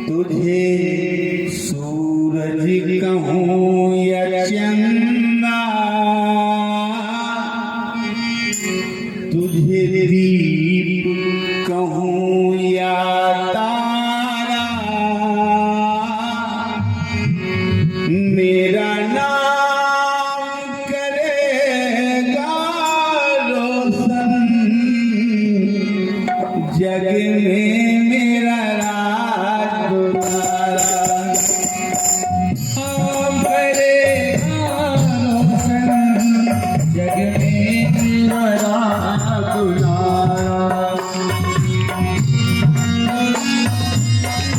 तुझे सूरज कहूं या चंदा, तुझे दीप कहूं या तारा, मेरा नाम करेगा रोशन, जग में मेरा राज दुलारा, करेगा रोशन, जग में मेरा राज दुलारा।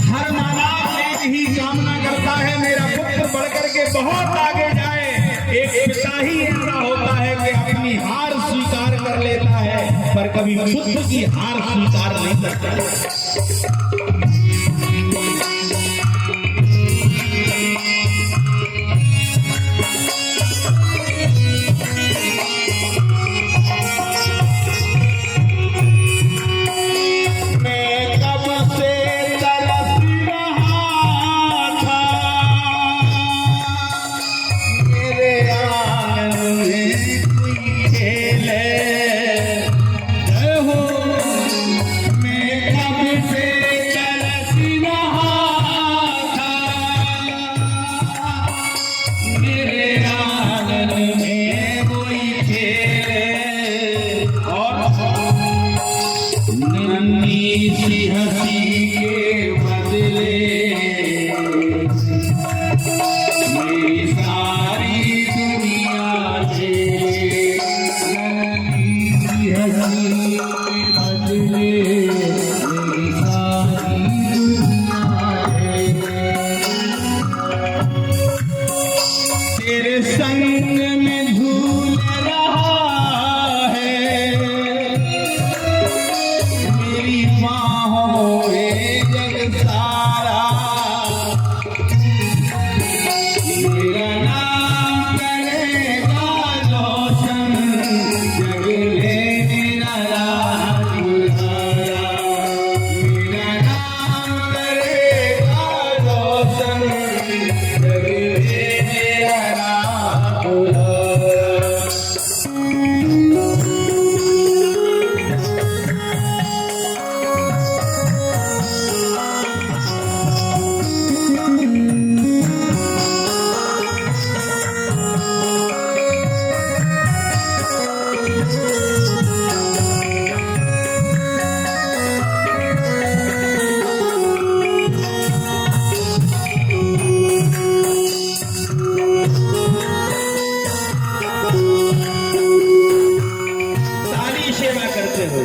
हर माँ बाप एक ही कामना करता है, मेरा पुत्र बढ़कर के बहुत आगे जाए। एक पिता ही ऐसा होता है कि अपनी हार स्वीकार कर लेता है, पर कभी पुत्र की हार स्वीकार नहीं करता। हो नन्ही सी हंसी के बदले मेरी सारी दुनिया से, नन्ही सी हंसी के बदले मेरी सारी दुनिया है। तेरे संग में झूल रहा है मेरी बाहों में जग सारा, मेरा नाम करेगा रोशन जग में मेरा राज दुलारा, मेरा नाम करेगा रोशन जग में मेरा राज दुलारा। सारी सेवा करते हो।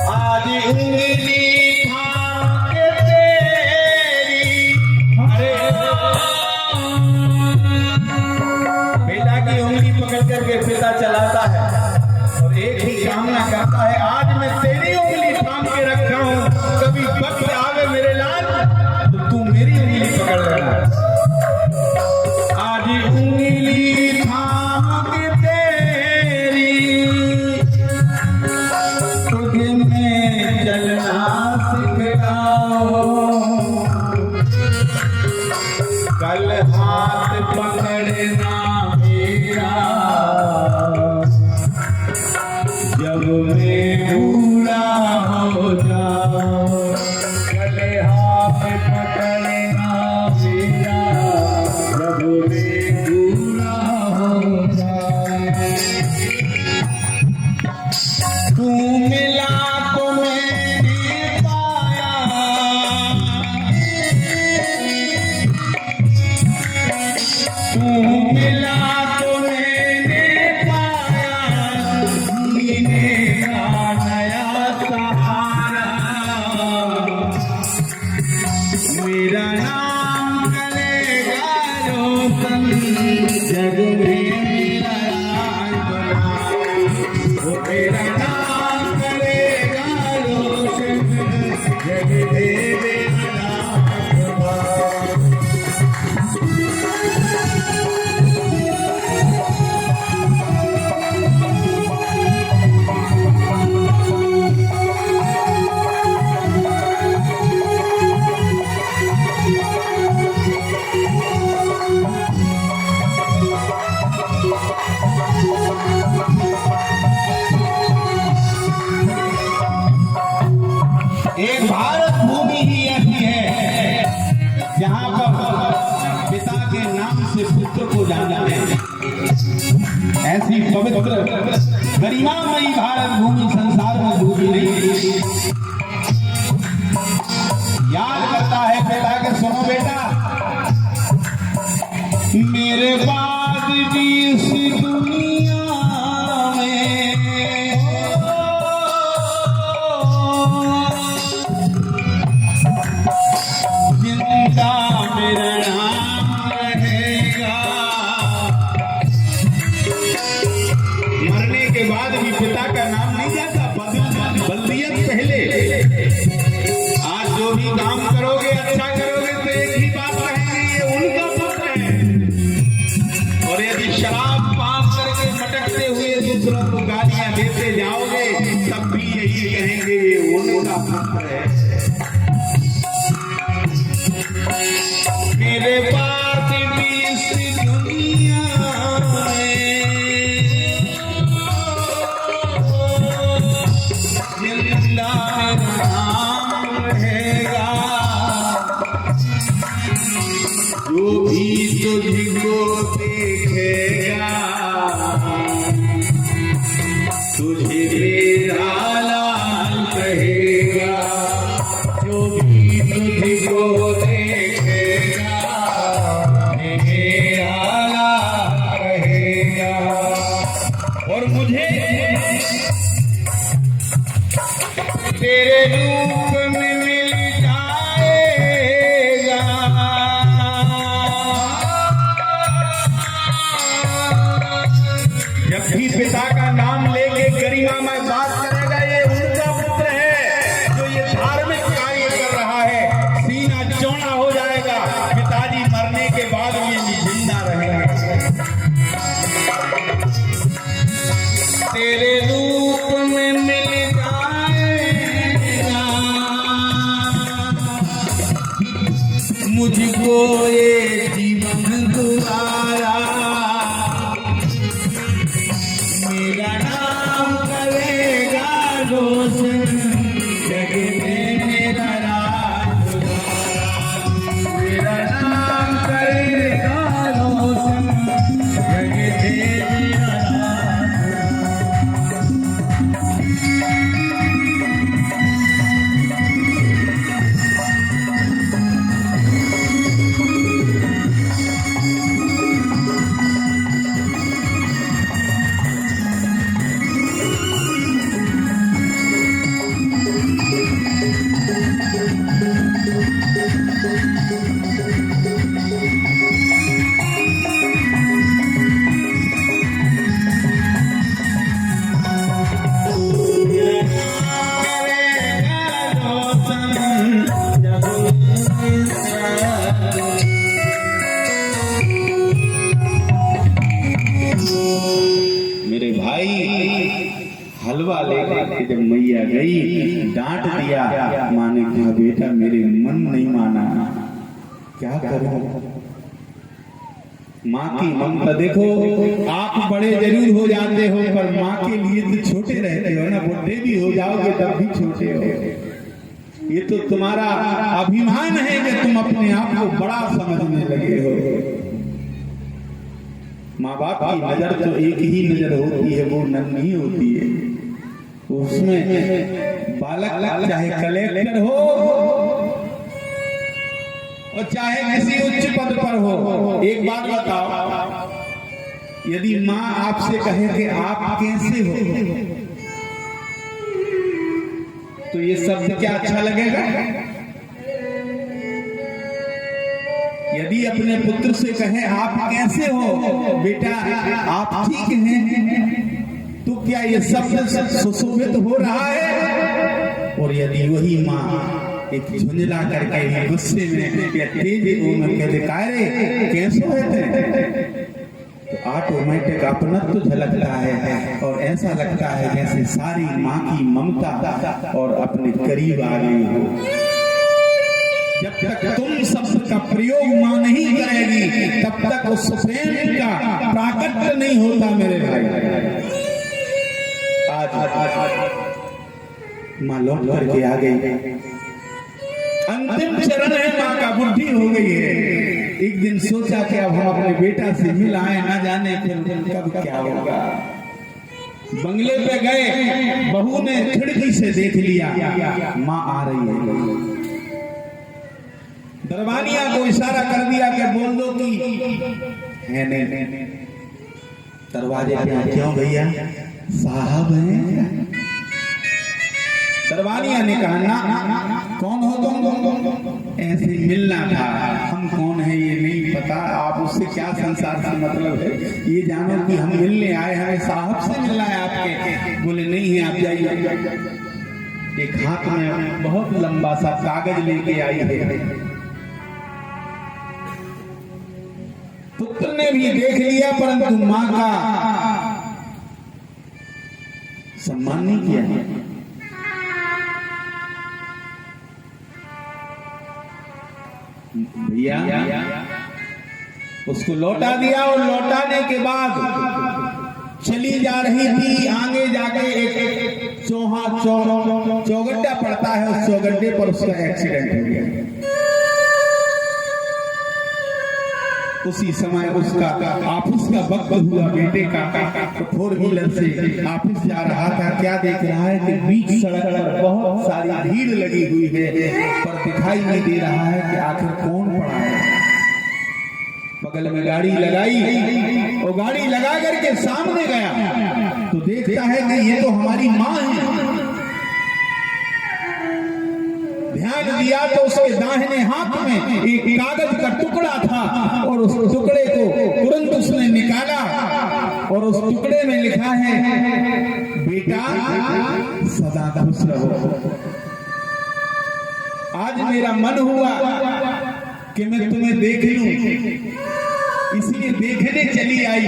आज उंगली थाम के तेरी, अरे बेटा की उंगली पकड़ करके पिता चलाता है और एक ही कामना करता है, आज मैं तेरी उंगली थाम के रखा हूं, कभी वक्त आवे मेरे लाल तो तू मेरी उंगली पकड़ लेना। आज उंगली थाम के तेरी तुझे मैं चलना सिखाऊं, कल हाथ पकड़ना मेरा जब मैं बूढ़ा हो जाऊं, कल हाथ पकड़ना मेरा जब मैं बूढ़ा हो जाऊं। तू मिला तो मैंने पाया, तू मिला तो मैंने पाया, जीने का नया सहारा, मेरा नाम करेगा रोशन जग में मेरा राज दुलारा, वो मेरा नाम करेगा रोशन जग में मेरा राज दुलारा। एक भारत भूमि ही ऐसी है जहां पर पिता के नाम से पुत्र को जाना है। ऐसी पवित्र गरिमामयी भारत भूमि संसार में दूसरी नहीं। याद करता है पिता के, सुनो बेटा, मेरे बाद भी इस दुनिया में जिंदा मेरा नाम रहेगा। मरने के बाद भी पिता का नाम नहीं जाता, बल्दियत पहले। आज जो भी काम करोगे, अच्छा करोगे तो एक ही बात कहेंगे, ये उनका पुत्र है। और यदि शराब पाप करके मटकते हुए दूसरों को गालियां देते जाओगे, तब भी यही कहेंगे ये उनका पुत्र है। मेरे पास भी इस दुनिया में जिंदा मेरा नाम रहेगा। जो भी तुझको देखेगा तुझे मेरा लाल कहेगा। जो भी तुझको देखेगा मेरा लाल कहेगा। और मुझे तेरे रूप में मिल जाएगा। जब भी पिता का नाम लेके गरिमा में बात करेगा, ये उनका पुत्र है जो ये धार्मिक कार्य कर रहा है, सीना चौड़ा हो जाएगा। पिताजी मरने के बाद ये जिंदा रहेंगे। तेरे रूप में मिल जाएगा मुझको ये जीवन दुआरा। मेरा नाम करेगा रोशन जग में मेरा राज दुआरा। मेरा नाम करेगा रोशन जग में मेरा राज। मेरे भाई हलवा लेके जब मैया गई डांट दिया। माँ ने कहा बेटा मेरे मन नहीं माना, क्या करूं। माँ की ममता देखो, आप बड़े जरूर हो जाते हो पर माँ के लिए तो छोटे रहते हो ना। बुढ़े भी हो जाओगे तब भी छोटे हो। ये तो तुम्हारा अभिमान है कि तुम अपने आप को बड़ा समझने लगे हो। माँ बाप की नजर तो एक ही नजर होती है, वो नन्ही होती है। उसमें बालक चाहे कलेक्टर हो और चाहे किसी उच्च पद पर हो। एक बात बताओ, यदि माँ आपसे कहे कि आप कैसे हो, तो ये शब्द क्या अच्छा लगेगा? यदि अपने पुत्र से कहे आप कैसे हो बेटा, आप ठीक हैं, तो क्या ये शब्द सुशोभित हो रहा है? और यदि वही माँ एक झुंझला करके गुस्से में या तेज में कहते कारे कैसे होते, तो ऑटोमेटिक अपना तो झलकता है और ऐसा लगता है जैसे सारी माँ की ममता और अपने करीब आ गई हो। जब तक तुम शब्द का प्रयोग माँ नहीं करेगी तब तक उस प्रेम का प्राकट्य नहीं होता मेरे भाई। आज माँ लौट करके आ गई, अंतिम चरण है माँ का, बुद्धि हो गई है। एक दिन सोचा कि अब हम अपने बेटा से मिल आए, ना जाने फिर कब क्या होगा। बंगले पे गए, बहू ने खिड़की से देख लिया माँ आ रही है। दरबानिया को इशारा कर दिया कि बोल दो कि है नहीं। दरवाजे पे क्यों भैया साहब हैं? दरबानिया ने कहा ना, कौन हो तुम? ऐसे मिलना था। हम कौन है ये नहीं पता, आप उससे क्या संसार से मतलब है, ये जानो कि हम मिलने आए, हमें साहब से मिलना है आपके। बोले नहीं है, आप जाइए। एक हाथ में बहुत लंबा सा कागज लेके आई है। पुत्र ने भी देख लिया परंतु माँ का सम्मान नहीं किया। भैया उसको लौटा दिया और लौटाने के बाद चली जा रही थी। आगे जाके एक चौगड्डा पड़ता है, उस चौगड्डे पर उसका एक्सीडेंट हो गया। उसी समय उसका ऑफिस का वक्त हुआ बेटे का, तो 4 व्हीलर से ऑफिस जा रहा था। क्या देख रहा है कि बीच सड़क पर बहुत सारी भीड़ लगी हुई है, पर दिखाई नहीं दे रहा है कि आखिर कौन पड़ा है। बगल में गाड़ी लगाई और गाड़ी लगा करके सामने गया तो देखता है कि ये तो हमारी माँ है। ध्यान दिया तो उसके दाहिने हाथ में एक कागज का टुकड़ा था और उस टुकड़े को तुरंत उसने निकाला और उस टुकड़े में लिखा है, बेटा सदा खुश रहो। आज मेरा मन हुआ कि मैं तुम्हें देख लूं, इसलिए देखने चली आई,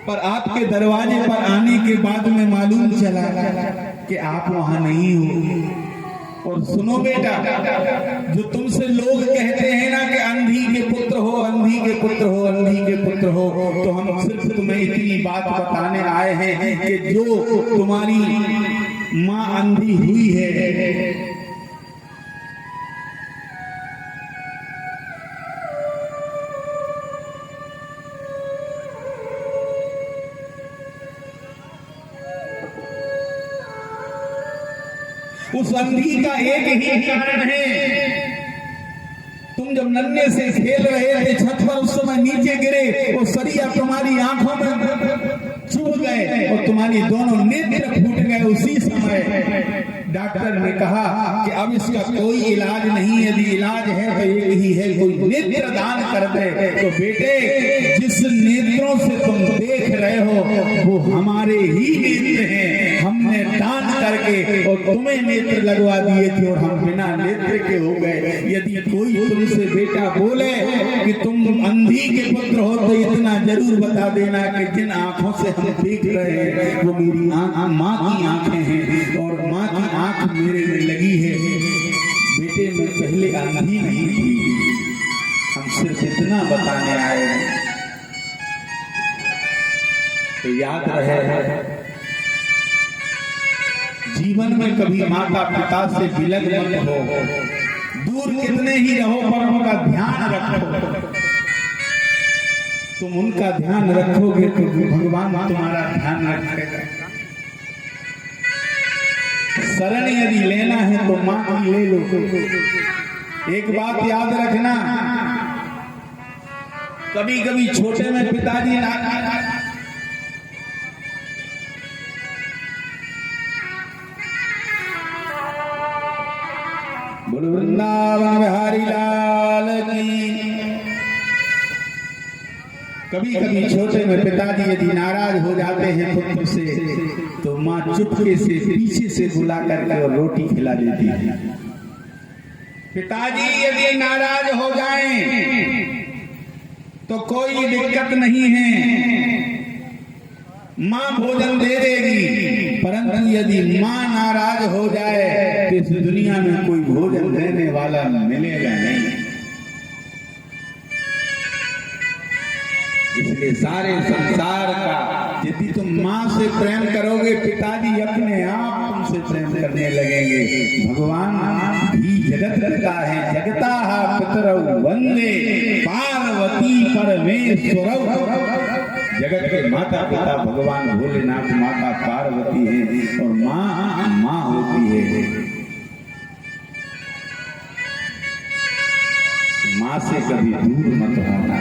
पर आपके दरवाजे पर आने के बाद में मालूम चला कि आप वहां नहीं हो। और सुनो बेटा, जो तुमसे लोग कहते हैं ना कि अंधी के पुत्र हो, अंधी के पुत्र हो, अंधी के पुत्र हो, तो हम सिर्फ तुम्हें इतनी बात बताने आए हैं कि जो तुम्हारी माँ अंधी हुई है, उस अंधी का एक ही कारण है। तुम जब नन्हे से खेल रहे थे छत पर, उस समय नीचे गिरे और सरिया तुम्हारी आंखों में चुभ गए और तुम्हारी दोनों नेत्र फूट गए। उसी समय डॉक्टर ने कहा कि अब इसका कोई इलाज नहीं, यदि इलाज है तो एक ही है, कोई नेत्र दान कर दे। तो बेटे, जिस नेत्रों से तुम देख रहे हो वो हमारे ही नेत्र हैं। हमने दान करके और तुम्हें नेत्र लगवा दिए थे और हम बिना नेत्र के हो गए। यदि कोई तुमसे बेटा बोले कि तुम अंधी के पुत्र हो तो इतना जरूर बता देना कि जिन आंखों से हम देख रहे हैं वो मेरी माँ की आंखें हैं और माँ की आंख मेरे में लगी है। बेटे, मैं पहले अंधी नहीं थी, हम सिर्फ इतना बताने आए हैं। तो याद रहे, जीवन में कभी माता पिता से विलग मत हो, दूर कितने ही रहो पर उनका ध्यान रखो। तुम उनका ध्यान रखोगे तो भगवान तुम्हारा ध्यान रखेगा। शरण यदि लेना है तो माँ की ले लो। एक बात याद रखना, कभी कभी छोटे में पिताजी बोलो वृंदावन बिहारी लाल की। कभी कभी छोटे में पिताजी यदि नाराज हो जाते हैं पुत्र से तो माँ चुपके से पीछे से बुला करके और रोटी खिला देती है। पिताजी यदि नाराज हो जाएं तो कोई दिक्कत नहीं है, माँ भोजन दे देगी। परंतु यदि माँ नाराज हो जाए तो इस दुनिया में कोई भोजन देने वाला मिलेगा नहीं। इसलिए सारे संसार का यदि तुम माँ से प्रेम करोगे, पिताजी अपने आप तुमसे प्रेम करने लगेंगे। भगवान भी जगत पिता है, जगता पितरौ वंदे पार्वती परमेश्वरौ। जगत के माता पिता भगवान भोलेनाथ, माता पार्वती है और माँ होती है। माँ से कभी दूर मत होना।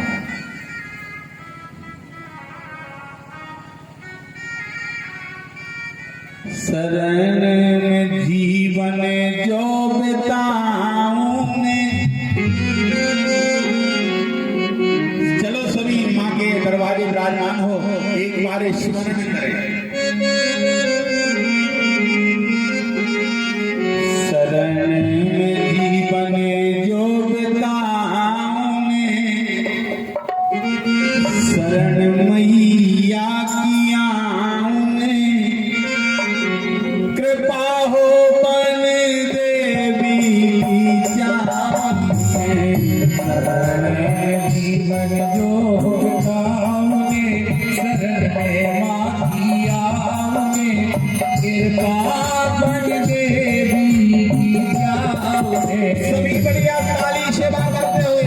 शरण में जीवन जो बिताऊं मैं। चलो सभी माँ के दरवाजे विराजमान हो, एक बार स्मरण करें। शरण में जीवन जो बिताऊं मैं, शरण मैया की आऊं मैं। कृपा हो बन देवी जान, शरण जीवन जो गाऊंगे, शरण माँ की आऊंगे। कृपा बन देवी जान। सभी बढ़िया ताली सेवा करते हुए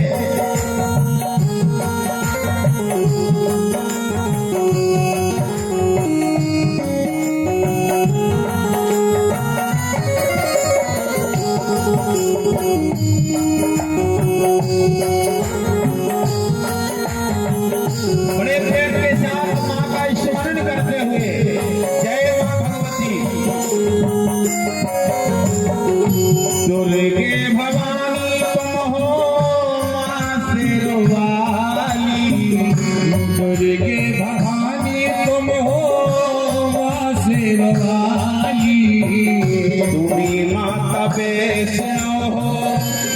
वैष्णव हो,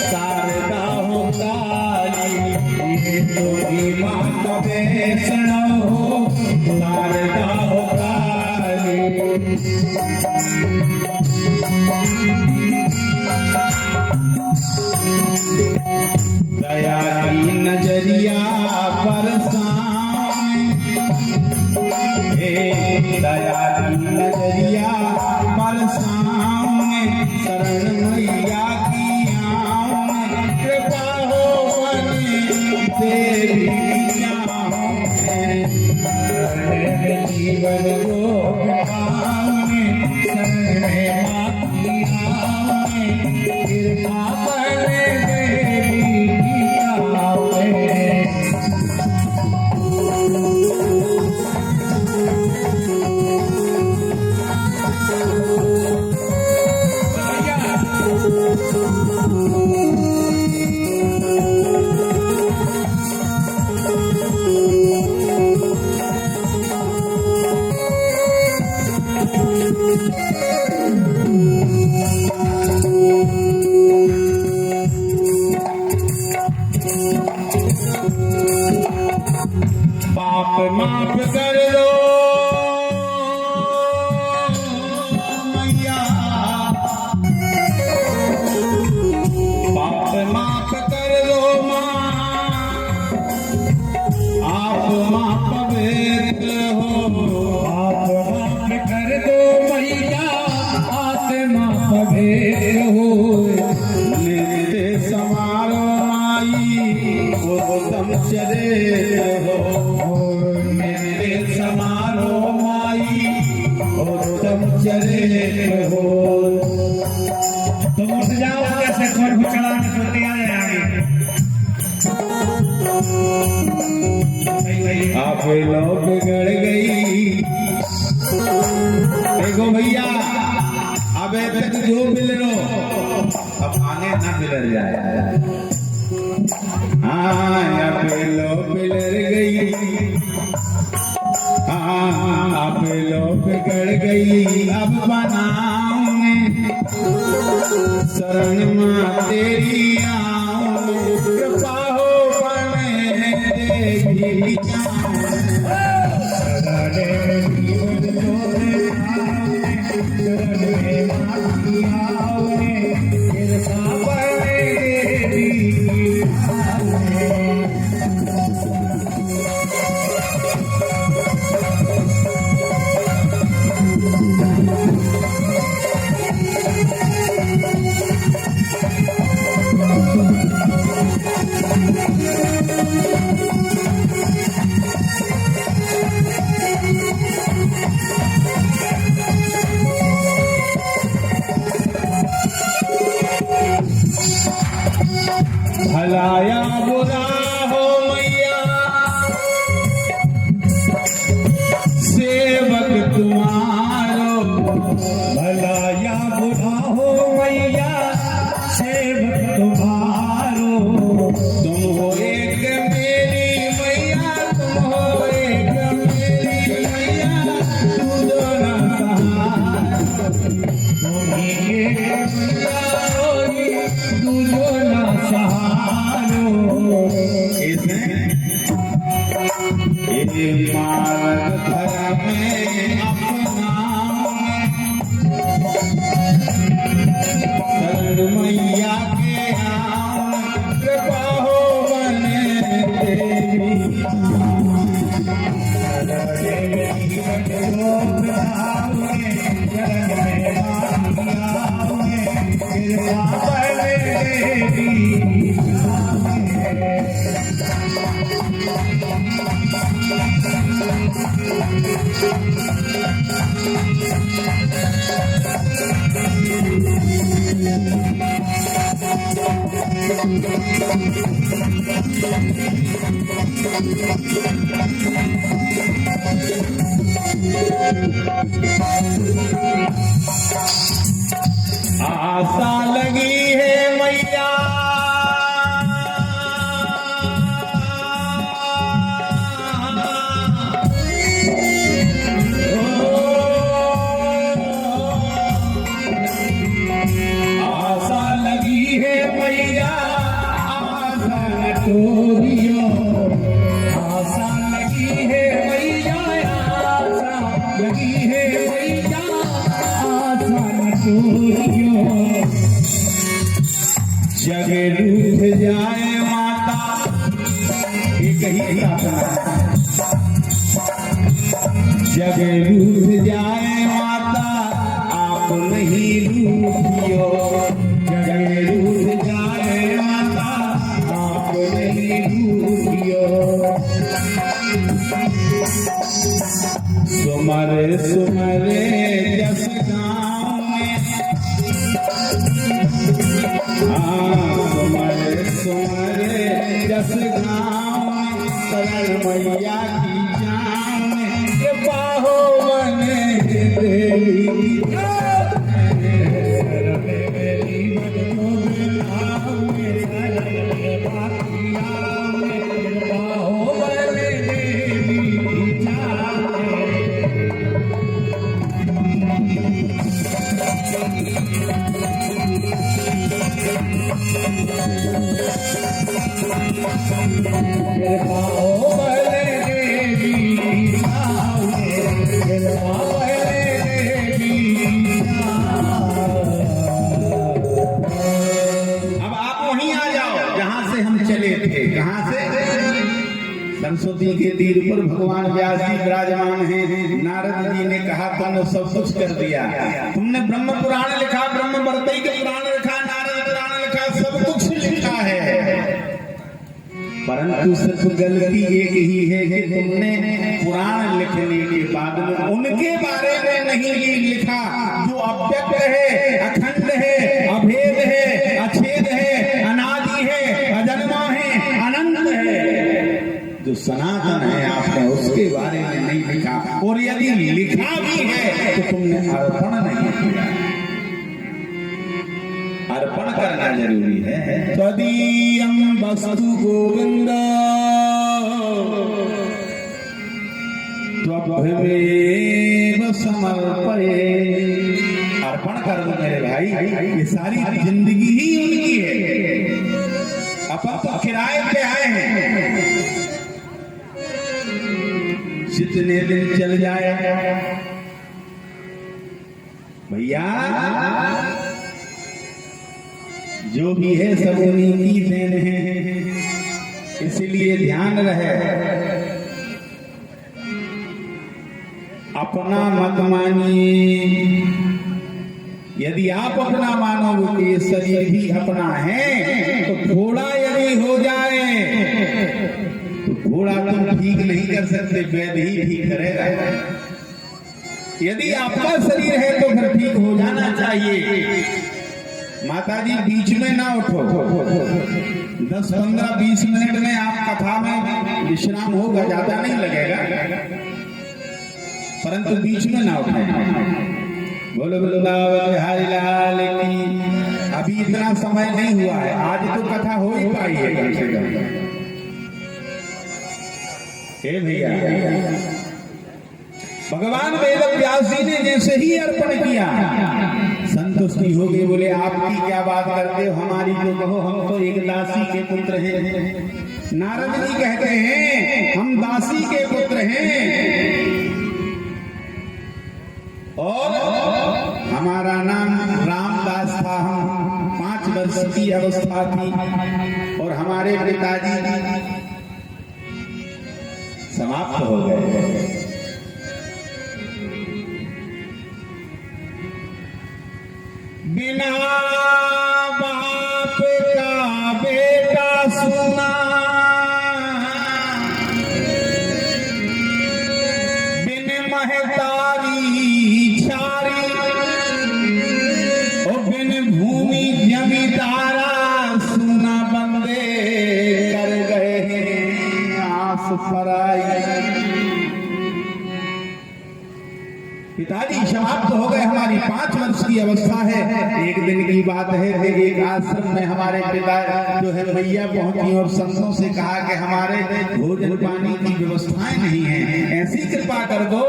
शारदा हो काली। ये तोरी मात वैष्णव हो, शारदा हो काली। दया की नजरिया बरसाए, दया की नजरिया बरसाए, शरण मैया की आए, कृपा हो बने तेरी जीवन को पाए, शरण में माँ की आए, कृपा बने देवी आए। पाप माफ कर दो मैया, पाप माफ कर दो माँ, आप माँ पवित्र हो। आप माफ कर दो मैया, आप माँ पवित्र हो। नित्य समारो माई उत्तम चरित्र हो, नित्य समारो माई उत्तम चरित्र हो। तुम उठ जाओ, कैसे खोल चढ़ा के सोते आ जाएंगे। आप लोग बिगड़ गई, देखो भैया अबे तक जो मिल लो अब आगे ना बिगड़ जाए। हाँ आप लोग बिगड़ गई, हाँ आप लोग बिगड़ गई, अब बनाऊंगे शरण माँ तेरी आऊं, कृपा हो बने देवी भलाया बुरा हो मैया, सेवक तुम्हारो। भलाया बुरा हो मैया, सेवक तुम्हारो। तुम हो एक मेरी मैया, तुम हो एक मेरी मैया, तुझो न सहारो। तुम ही एक मैया होगी, तुझो न सहारो। ये मार्ग धर्म में अपनाऊं, शरण मैया के आऊं, कृपा हो बने तेरी। आशा लगी है मैया, टूरियो आशा लगी है भैया आशा लगी है भैया आशा न टूरियो जग रूठ जाए माता एक ही प्रार्थना जग रूठ जाए माता आप नहीं रूठियो जग रूठ जाए माता आप नहीं रूठियो सुमरे सुमरे जस गाँव में सुमरे सुमरे जस गाँव में शरण मैया की जान में कृपा हो बने देवी सरस्वती के तीर पर भगवान व्यास जी विराजमान हैं। नारद जी ने कहा तुमने सब कुछ कर दिया, तुमने ब्रह्म पुराण लिखा, ब्रह्म वर्तई के पुराण लिखा, नारद पुराण लिखा, सब कुछ लिखा है, परंतु सिर्फ गलती एक ही है कि तुमने पुराण लिखने के बाद में उनके बारे में नहीं लिखा जो अव्यक्त है, अखंड है, अभेद है, अछेद है, अनादि है, अजन्मा है, अनंत है, जो सनातन है आपने उसके बारे में नहीं लिखा। और यदि लिखा भी है तो तुमने अर्पण नहीं किया। अर्पण करना जरूरी है। तदीयं वस्तु गोविंद त्वभ्यमेव समर्पये। अर्पण कर दो मेरे भाई, ये सारी जिंदगी ही उनकी है, अपन तो किराए पे आए हैं। जितने दिन चल जाए भैया, जो भी है सब उन्हीं की देन है, इसलिए ध्यान रहे, अपना मत मानिए। यदि आप अपना मानोगे कि ये शरीर भी अपना है, तो घोड़ा यदि हो जाए तो घोड़ा तुम ठीक नहीं कर सकते, वैद्य ही ठीक करेगा। यदि आपका शरीर है तो फिर ठीक हो जाना चाहिए। माता जी बीच में ना उठो, 10, 15, 20 मिनट में आप कथा में विश्राम होगा, ज्यादा नहीं लगेगा, परंतु बीच में ना उठे। बोलो वृंदावन बिहारी लाल की। अभी इतना समय नहीं हुआ है, आज तो कथा हो ही पाई है कम से कम। हे भैया, भगवान वेद व्यास जी ने जैसे ही अर्पण किया, संतुष्टि हो गई। बोले आपकी क्या बात करते हो, हमारी तो कहो, हम तो एक दासी के पुत्र हैं। नारद जी कहते हैं हम दासी के पुत्र हैं, और हमारा नाम रामदास था, हम 5 वर्ष की अवस्था थी, और हमारे पिताजी समाप्त हो गए। बिना बाप का बेटा सुना, बिन महतारी छारी, और बिन भूमि जमींदारा सुना, बंदे कर गए हैं आस फराई। पिताजी समाप्त हो गए, हमारी 5 वर्ष की अवस्था है। एक दिन की बात है, एक आश्रम में हमारे पिता जो है भैया पहुंची और संतों से कहा कि हमारे भोजन पानी की व्यवस्थाएं नहीं है, ऐसी कृपा कर दो,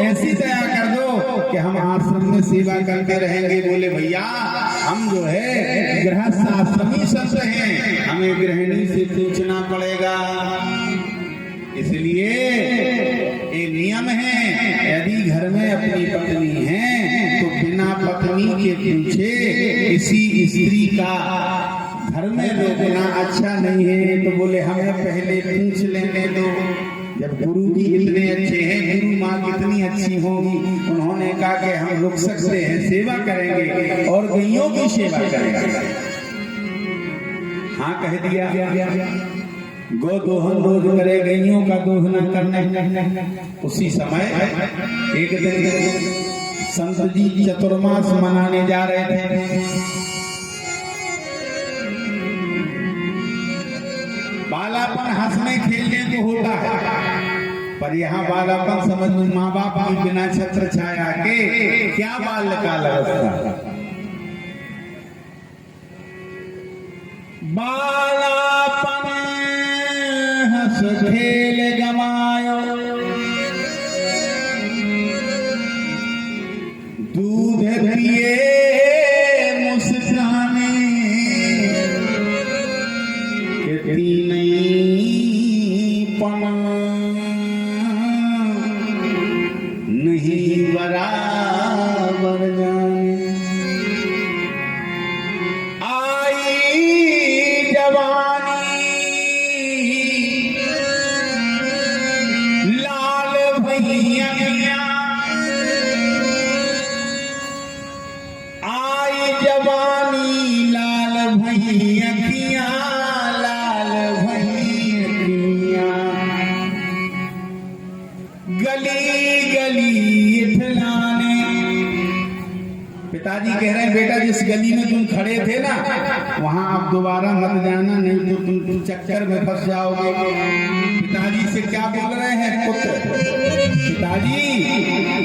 ऐसी दया कर दो कि हम आश्रम में सेवा करते रहेंगे। बोले भैया हम जो है गृहस्थ आश्रमी संत हैं, हमें गृहिणी से पूछना पड़ेगा, इसलिए ये नियम है, यदि घर में अपनी पत्नी है तो बिना पत्नी के पूछे किसी स्त्री का घर में रोकना अच्छा नहीं है। तो बोले हमें पहले पूछ लेने दो, जब गुरु जी इतने अच्छे हैं, गुरु माँ कितनी अच्छी होंगी, उन्होंने कहा कि हम रुक सकते हैं, सेवा करेंगे और गैयों की सेवा करेंगे। हाँ कह दिया, गो दोहन रोज करे, गैयों का दोहन करने। उसी समय एक दिन संत जी चतुर्मास मनाने जा रहे थे। बालापन हंसने खेलने को होता है, पर यहाँ बालापन समझ में माँ बाप की बिना छत्र छाया के क्या बाल्यकाल अवस्था। बालापन हंस खेल गमायो, दूध पिए मुस्काने, खेती नहीं पना नहीं बराबर जाने। पिताजी कह रहे हैं बेटा जिस गली में तुम खड़े थे ना वहां आप दोबारा मत जाना, नहीं तो तुम चक्कर में फंस जाओगे। पिताजी से क्या बोल रहे हैं पुत्र, पिताजी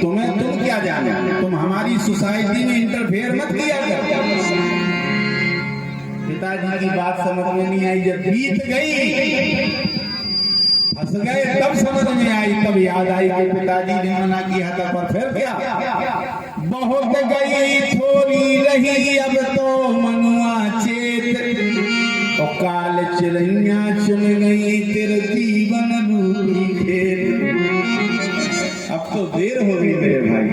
तुम क्या जाने, तुम हमारी सोसाइटी में इंटरफेयर मत किया करो। पिताजी की बात समझ में नहीं आई, जब बीत गई फंस गए तब समझ में आई, तब याद आई कि पिताजी ने मना किया था, पर फिर क्या बहुत गई थोड़ी रही अब तो मनुआ चेत, तो काल चिड़ैया चुन गई तेरे जीवन रूपी खेत। अब तो देर हो गई मेरे भाई,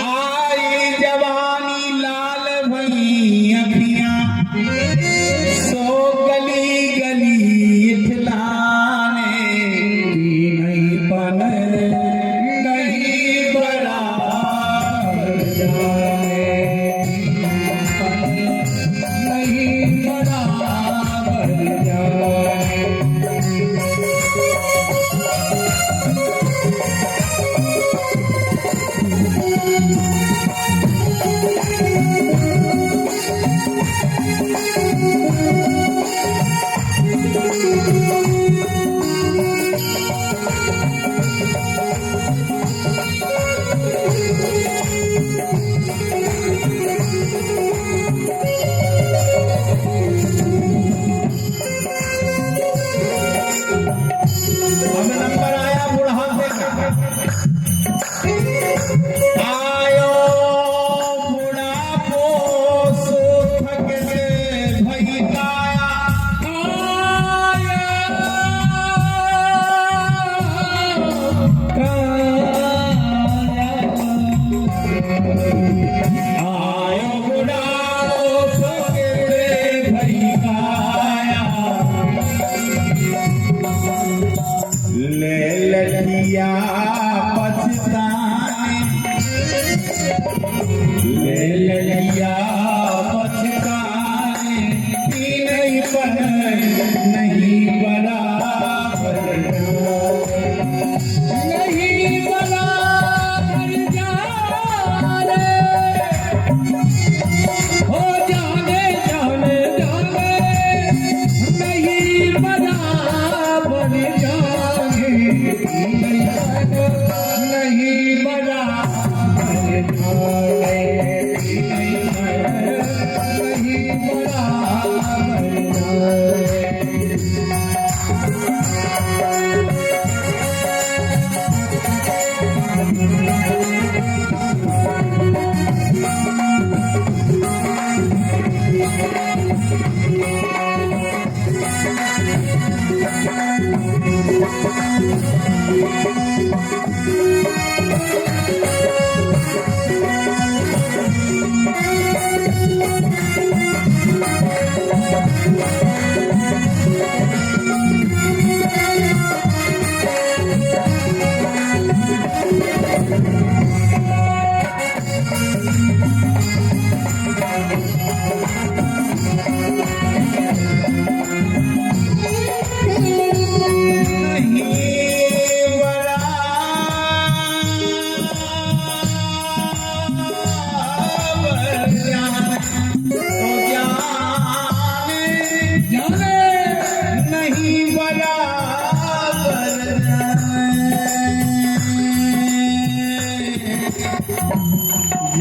आई जवानी लाल भई अखियां, सो गली गली इठलाने, नहीं पन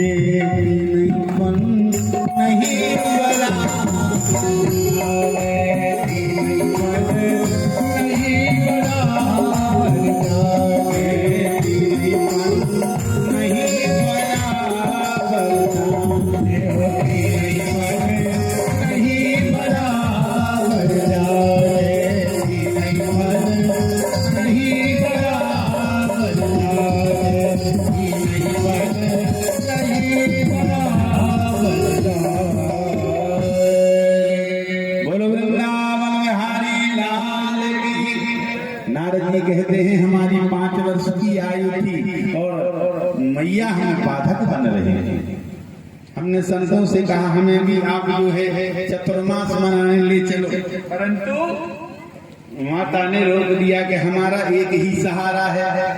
तीनपन नहीं बराबर कहते हैं हमारी 5 वर्ष की आयु थी और मैया हमें बाधक बन रहे थे। हमने संतों से कहा हमें भी आप जो है चतुर्मास मनाने ले चलो, परंतु माता ने रोक दिया कि हमारा एक ही सहारा है।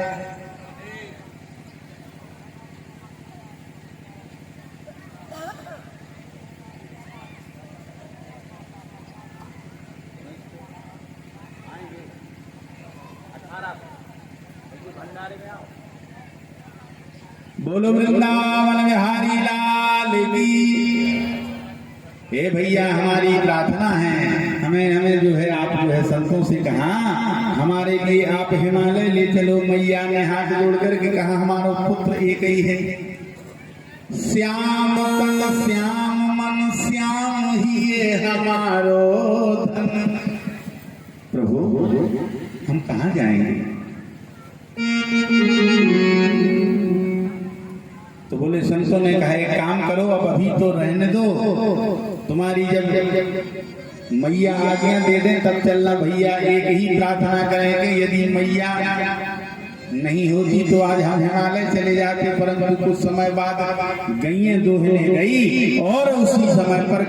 बोलो वृंदावन बिहारी लाल की। हे भैया हमारी प्रार्थना है, हमें जो है आप जो है संतों से कहा हमारे लिए आप हिमालय ले चलो। मैया ने हाथ जोड़ करके कहा हमारा पुत्र एक ही है। श्याम तन श्याम मन श्याम ही ये हमारो धन। प्रभु हम कहाँ जाएंगे? तो बोले संतों ने कहा एक काम करो, अब अभी तो रहने दो, तुम्हारी जब मैया आज्ञा दे दें तब चलना। भैया एक ही प्रार्थना करेंगे, यदि मैया नहीं होती तो आज हम हिमालय चले जाते, परंतु कुछ समय बाद गईं दोहने गई और उसी समय पर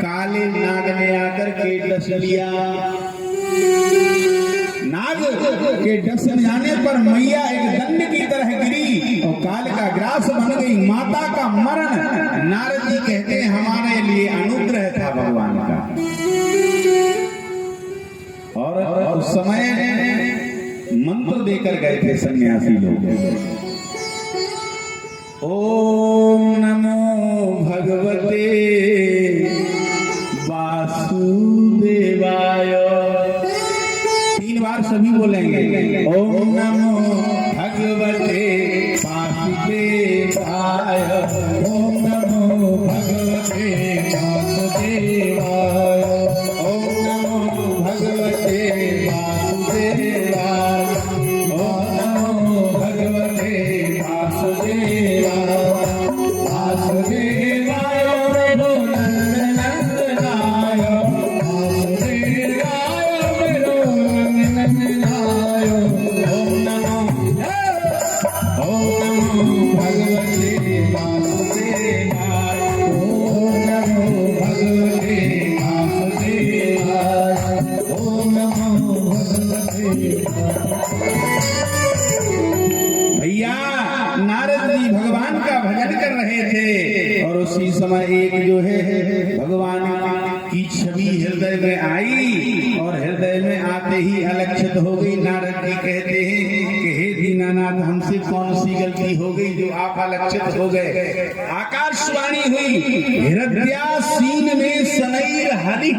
काले नाग ने आकर के डस लिया। नाग के डस जाने पर मैया एक दंड की तरह गिरी और काल का ग्रास बन गई। माता का मरण नारद जी कहते हैं हमारे लिए अनुग्रह था भगवान का। और उस समय मंत्र देकर गए थे सन्यासी लोग। ओम नमो भगवते वासुदेवाय। 3 बार सभी बोलेंगे ओम नमो भगवते वासुदेवाय। ओम नमो भगवते वासुदेवाय। ओम नमो भगवते वासुदेवाय। ओम नमो भगवते वासुदेवाय। वासुदेवाय प्रभु नंदनाय। वासुदेवाय प्रभु नंदनाय। ओम नमो भगवते वासुदेवाय। ओम नमो भगवते वासुदेवाय। ओम नमो भगवते। भैया नारद जी भगवान का भजन कर रहे थे और उसी समय एक जो है भगवान की छवि हृदय में आई और हृदय में आते ही अलक्षित हो गई। नारद जी कहते हैं कि हे दीनानाथ हमसे कौन सी गलती हो गई जो आप अलक्षित हो गए। आकाशवाणी हुई हृदयासीन में सनैर हरि।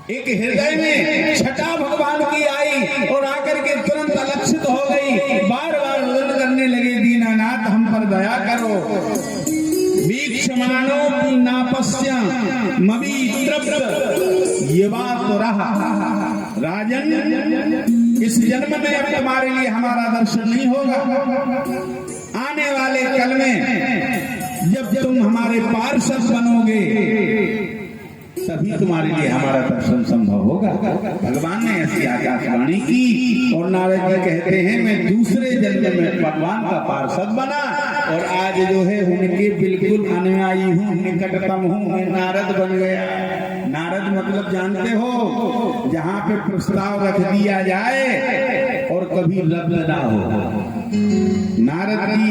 एक हृदय में छटा भगवान की आई और आकर के तुरंत अलक्षित हो गई। बार बार रोदन करने लगे दीनानाथ हम पर दया करो। वीक्षमाणो नापस्या मवी तृप्त ये बात तो रहा। राजन इस जन्म में अब तुम्हारे लिए हमारा दर्शन नहीं होगा। आने वाले कल में जब तुम हमारे पार्षद बनोगे तभी तुम्हारे लिए हमारा दर्शन संभव होगा। भगवान ने ऐसी आकाशवाणी की और नारद जी कहते हैं मैं दूसरे जन्म में भगवान का पार्षद बना और आज जो है उनके बिल्कुल अनुयायी हूँ, निकटतम हूँ, मैं नारद बन गया। नारद मतलब जानते हो जहाँ पे प्रस्ताव रख दिया जाए और कभी रद्द ना हो। नारद जी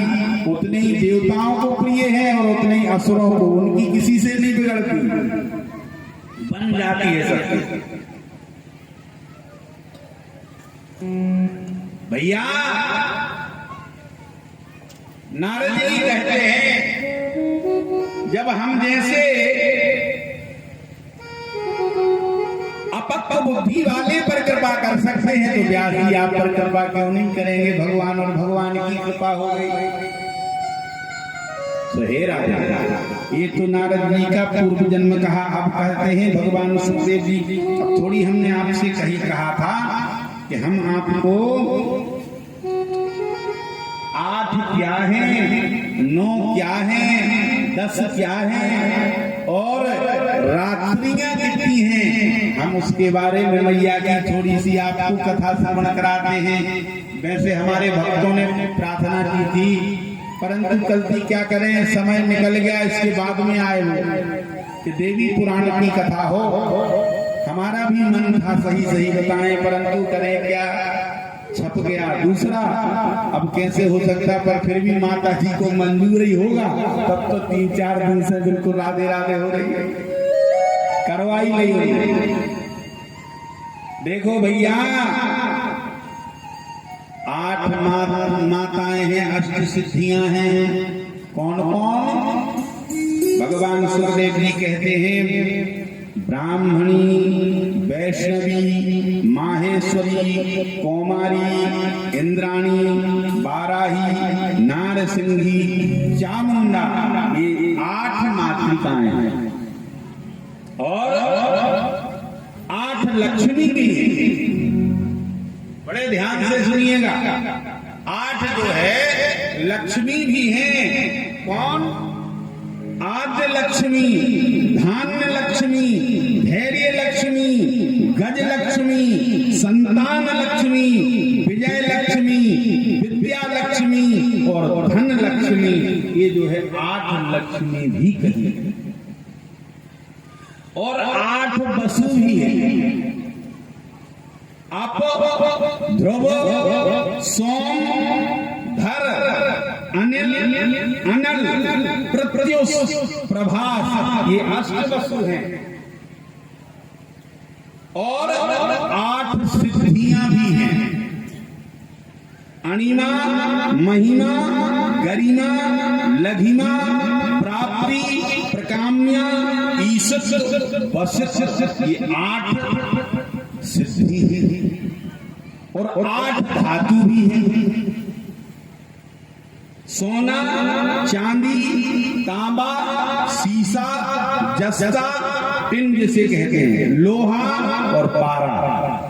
उतने ही देवताओं को प्रिय है और उतने ही असुरों को, उनकी किसी से नहीं बिगड़ती, बन जाती है सबकी। भैया नारद जी कहते हैं जब हम जैसे अपक्व बुद्धि वाले पर कृपा कर सकते हैं तो व्यास जी आप पर कृपा क्यों नहीं करेंगे? भगवान और भगवान की कृपा हो गई। तो हे राजा, ये तो नारद जी का पूर्व जन्म कहा। अब कहते हैं भगवान सुखदेव जी, अब थोड़ी हमने आपसे कहा था कि हम आपको 8 क्या है, 9 क्या है, 10 क्या है और रात्रियां कितनी हैं, हम उसके बारे में मैया की थोड़ी सी आपको कथा श्रवण कराते हैं। वैसे हमारे भक्तों ने प्रार्थना की थी, परंतु गलती क्या करें, समय निकल गया, इसके बाद में आए हो कि देवी पुराण की कथा हो। हमारा भी मन था सही बताएं, परंतु करें क्या, छप गया। दूसरा, अब कैसे हो सकता, पर फिर भी माता जी को मंजूर ही होगा। तब तो 3-4 दिन से बिल्कुल राधे राधे हो रही है, करवाई नहीं हो रही। देखो भैया, 8 माताएं हैं, 8 सिद्धियां हैं। कौन कौन? भगवान सुखदेव जी कहते हैं ब्राह्मणी, वैष्णवी, माहेश्वरी, कौमारी, इंद्राणी, बाराही, नारसिंही, चामुंडा, ये 8 मातृकाएं हैं। और 8 लक्ष्मी भी हैं। बड़े ध्यान से सुनिएगा, 8 जो है लक्ष्मी भी हैं। कौन? आद्य लक्ष्मी, धान्य लक्ष्मी, धैर्य लक्ष्मी, गज लक्ष्मी, संतान लक्ष्मी, विजय लक्ष्मी, विद्या लक्ष्मी और धन लक्ष्मी। ये जो है 8 लक्ष्मी भी कही। और 8 वसु भी है। आप ध्रुव, सोम, धर, अनिल, अनल, प्रत्युष, प्रभास, ये 8 वसु हैं। और 8 सिद्धियां भी हैं। अणिमा, महिमा, गरिमा, लघिमा, प्राप्ति, प्रकाम्या, ईशत, वशिष्ठ, ये 8 सिद्धि है। और 8 धातु भी हैं। सोना, चांदी, तांबा, सीसा, जस्ता, टिन जिसे कहते हैं, लोहा और पारा,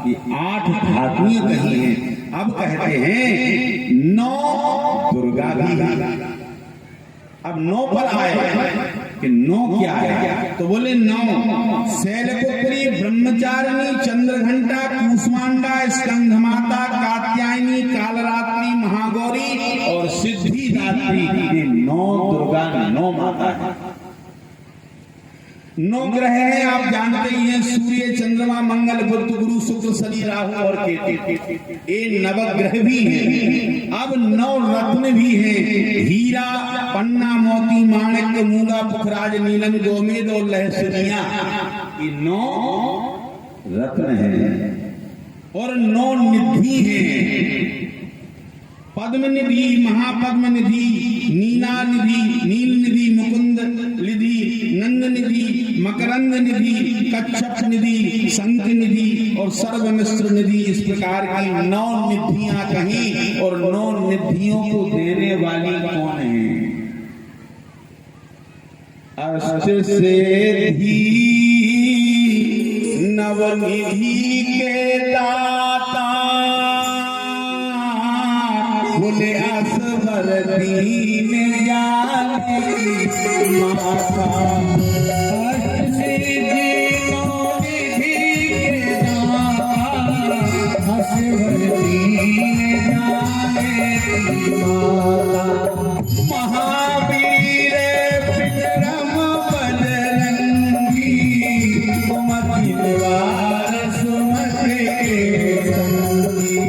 ये 8 धातुएं कही हैं। अब कहते हैं 9 दुर्गा भी। अब 9 पर आए कि 9 क्या है, तो बोले 9 शैलपुत्री, ब्रह्मचारिणी, चंद्रघंटा, कूष्मांडा, स्कंधमाता, कात्यायनी, कालरात्रि, महागौरी और सिद्धिदात्री। ये 9 दुर्गा, 9 माता है। 9 ग्रह हैं, आप जानते ही हैं, सूर्य, चंद्रमा, मंगल, बुध, गुरु, शुक्र, शनि, राहु और केतु। ये नवग्रह भी हैं। अब 9 रत्न भी हैं। हीरा, पन्ना, मोती, माणिक्य, मूंगा, पुखराज, नीलम, गोमेद और लहसुनिया, ये 9 रत्न हैं। और 9 निधि हैं। पद्म निधि, महापद्म निधि, नीला निधि, नील निधि, मुकुंद निधि, नंद निधि, मकरंद निधि, कच्छप निधि, शंख निधि और सर्वमिश्र निधि। इस प्रकार की 9 निधियां कहीं। और 9 निधियों को देने वाली कौन है? अष्ट सिद्धि नवनिधि के दाता, बोले असवर दीन जाने माता। अष्ट सिद्धि नवनिधि के दाता, असवर दीन जाने माता। महावीर विक्रम बजरंगी, कुमति निवार सुमति के संगी।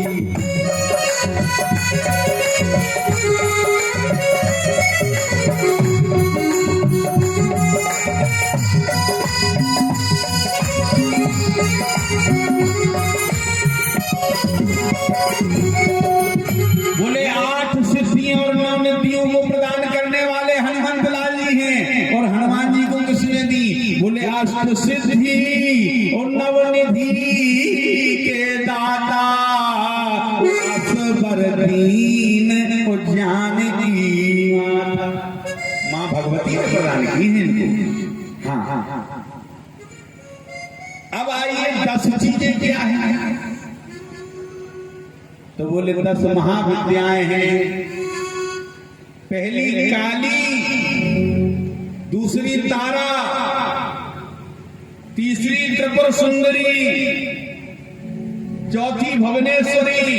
बोले 8 सिद्धियों और 9 निधियों को और नवनिधि के दाता असबर दीन उज्जैन की माता। माँ भगवती ने प्रदान की है इनको। हाँ, अब आइए 10 चीजें क्या है, तो बोले 10 महाविद्याएं हैं। पहली काली, दूसरी तारा, तीसरी त्रिपुर सुंदरी, चौथी भुवनेश्वरी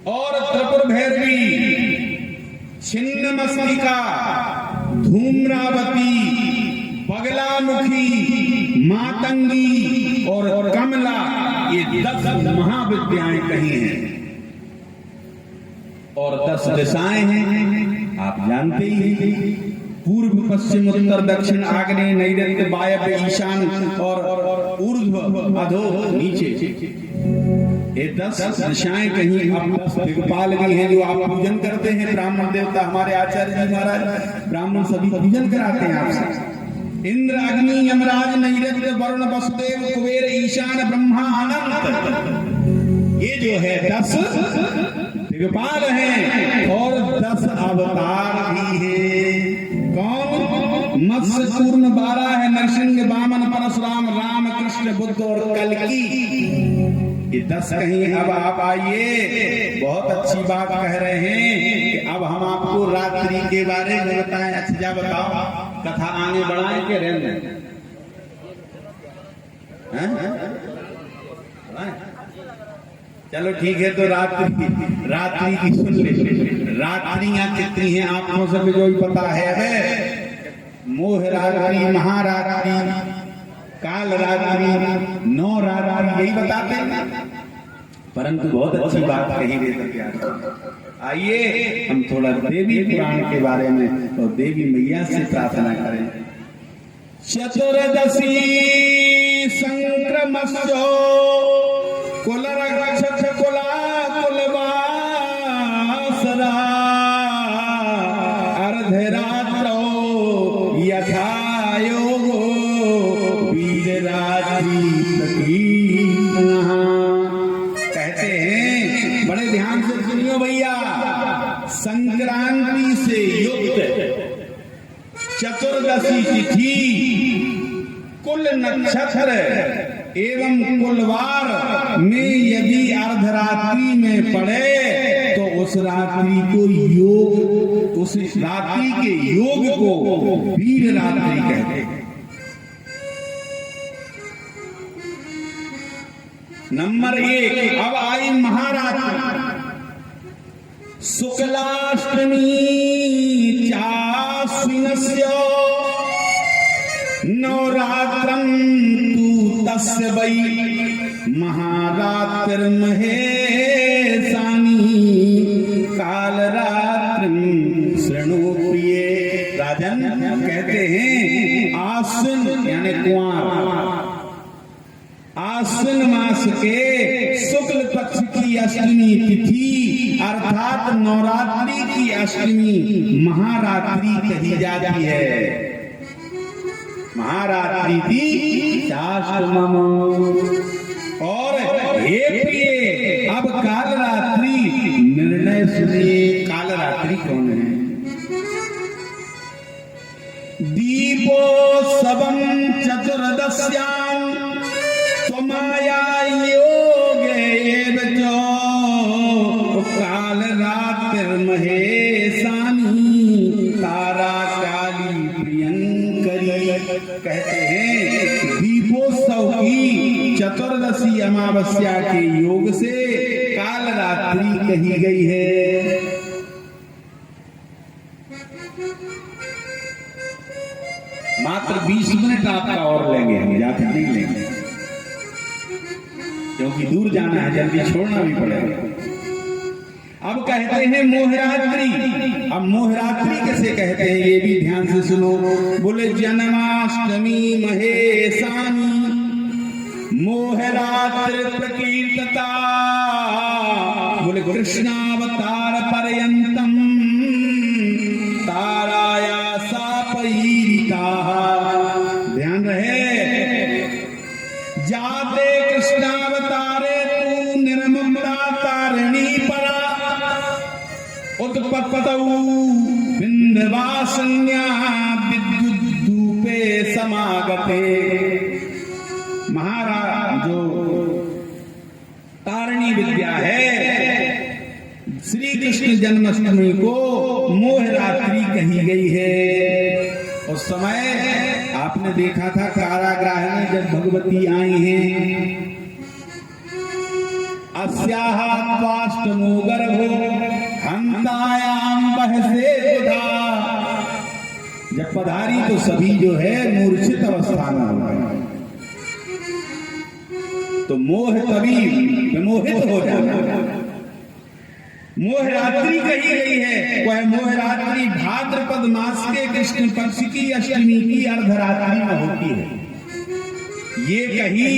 और त्रिपुर भैरवी, छिन्नमस्तिका, धूम्रावती, पगलामुखी, मातंगी और कमला, ये 10 महाविद्याएं कही हैं। और 10 दिशाएं हैं, आप जानते ही हैं, पूर्व पश्चिम उत्तर दक्षिण आग्नेय नैऋत्य वायव्य ईशान और ऊर्ध्व अधो नीचे, ये 10 दिशाएं कहीं। अब 10 दिक्पाल भी हैं जो आप पूजन करते हैं। ब्राह्मण देवता हमारे आचार्य जी महाराज ब्राह्मण सभी पूजन कराते हैं आपसे। इंद्र, अग्नि, यमराज, नैऋत्य, वरुण, वसुदेव, कुबेर, ईशान, ब्रह्मा, अनंत, ये जो है 10 दिक्पाल हैं और 10 अवतार भी हैं। कौन? मत्स्य, कूर्म, बारह है, नरसिंह, वामन, परशुराम, राम, कृष्ण, बुद्ध और कल्कि, ये 10 कहीं। अब आप आइए, बहुत अच्छी बात कह रहे हैं कि अब हम आपको रात्रि के बारे में बताएं। अच्छा बताओ, कथा आगे बढ़ाएं के रहने? चलो ठीक है, तो रात्रि की सुन ले। रात्रियां कितनी हैं आपको सब जो ही पता है। मोह रात्रि, महारात्रि, काल रात्रि, नौ रात्रि, यही बताते हैं। परंतु बहुत अच्छी बात कही वेद। आइए हम थोड़ा देवी पुराण के बारे में और देवी मैया से प्रार्थना करें। चतुर्दशी संक्रमस्यो कुलरक्षक कुलवासरा अर्धरात्रो यथा योगो वीररात्रि प्रतीतः। कहते हैं, बड़े ध्यान से सुनियो भैया, संक्रांति से युक्त चतुर्दशी तिथि, कुल नक्षत्र एवं कुलवार में यदि अर्धरात्रि में पड़े तो उस रात्रि को योग, उस रात्रि के योग को वीर रात्रि कहते हैं। नंबर 1, अब आई महारात्रि। शुक्लाष्टमी चाश्विनस्य नवरात्रं तु तस्य वै महारात्रिर्महेशानी कालरात्रिं शृणु प्रिये। राजन कहते हैं, आश्विन यानी कुंवार, आश्विन मास के शुक्ल पक्ष की अष्टमी तिथि अर्थात नवरात्रि की अष्टमी महारात्रि कही जाती है। महारात्रि की शास्त्रमम। और हे प्रिय, अब कालरात्रि निर्णय सुनिए। कालरात्रि कौन है? दीपोत्सवं चतुर्दश्यां त्वमाया योगेव च कालरात्रिर्महेशानी तारा काली प्रियंकरी। कहते हैं, दीपोत्सव की चतुर्दशी अमावस्या के योग से कालरात्रि कही गई है। मात्र 20 मिनट आपका और लेंगे, हम ज्यादा नहीं लेंगे क्योंकि दूर जाना है, जल्दी छोड़ना भी पड़ेगा। अब कहते हैं मोहरात्रि। अब मोहरात्रि कैसे कहते हैं ये भी ध्यान से सुनो। बोले जन्माष्टमी महेशानी मोहरात्रि प्रकीर्तता। बोले कृष्णावतार पर्यंतम ताराया सापयिता पतौ बिंदवासन्या विद्युद्धूपे समागते। महाराज जो तारणी विद्या है, श्री कृष्ण जन्माष्टमी को मोह रात्रि कही गई है। उस समय आपने देखा था कारागृह में जब भगवती आई हैं, अस्याः त्वाष्टमो गर्भो हंतायाम बहसे बुधा। जब पधारी तो सभी जो है मूर्छित अवस्था में हो गए, तो मोह तभी विमोहित हो जाता। मोह रात्रि कही गई है, वह मोह रात्रि भाद्रपद मास के कृष्ण पक्ष की अष्टमी की अर्धरात्रि में होती है। ये कही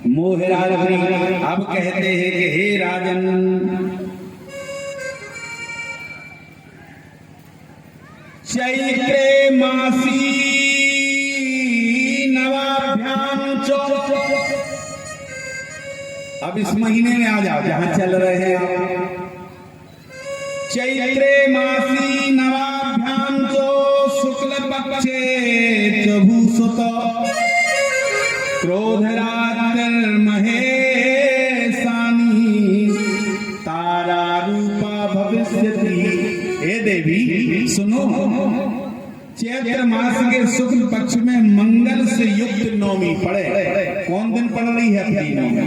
मोह रात्रि। अब कहते हैं कि हे राजन, चैत्रे मासी नवाभ्याम चो। अब इस महीने में आ जाओ जहां चल रहे हैं आप। चैत्रे मासी नवाभ्याम चो शुक्ल पक्षे चभूसुत क्रोधरात्रिर्महेशानी तारा रूपा भविष्यति। हे देवी सुनो, चैत्र मास के शुक्ल पक्ष में मंगल से युक्त नवमी पड़े। कौन दिन पड़ रही है अपनी नवमी?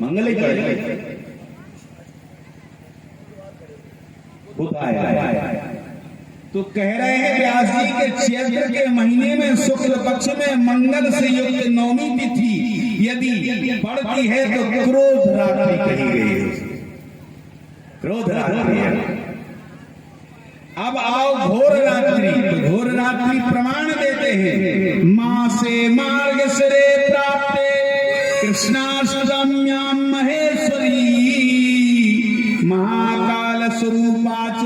मंगल ही पड़े। तो कह रहे हैं व्यास जी के चैत्र के महीने में शुक्ल पक्ष में मंगल से युक्त नवमी तिथि यदि पड़ती है तो क्रोध रात्रि कही गई है। क्रोध रात्रि। अब आओ घोर रात्रि। तो घोर रात्रि प्रमाण देते हैं, मासे मार्ग सरे प्राप्ते कृष्णाष्टम्यां महेश्वरी महाकाल स्वरूपा च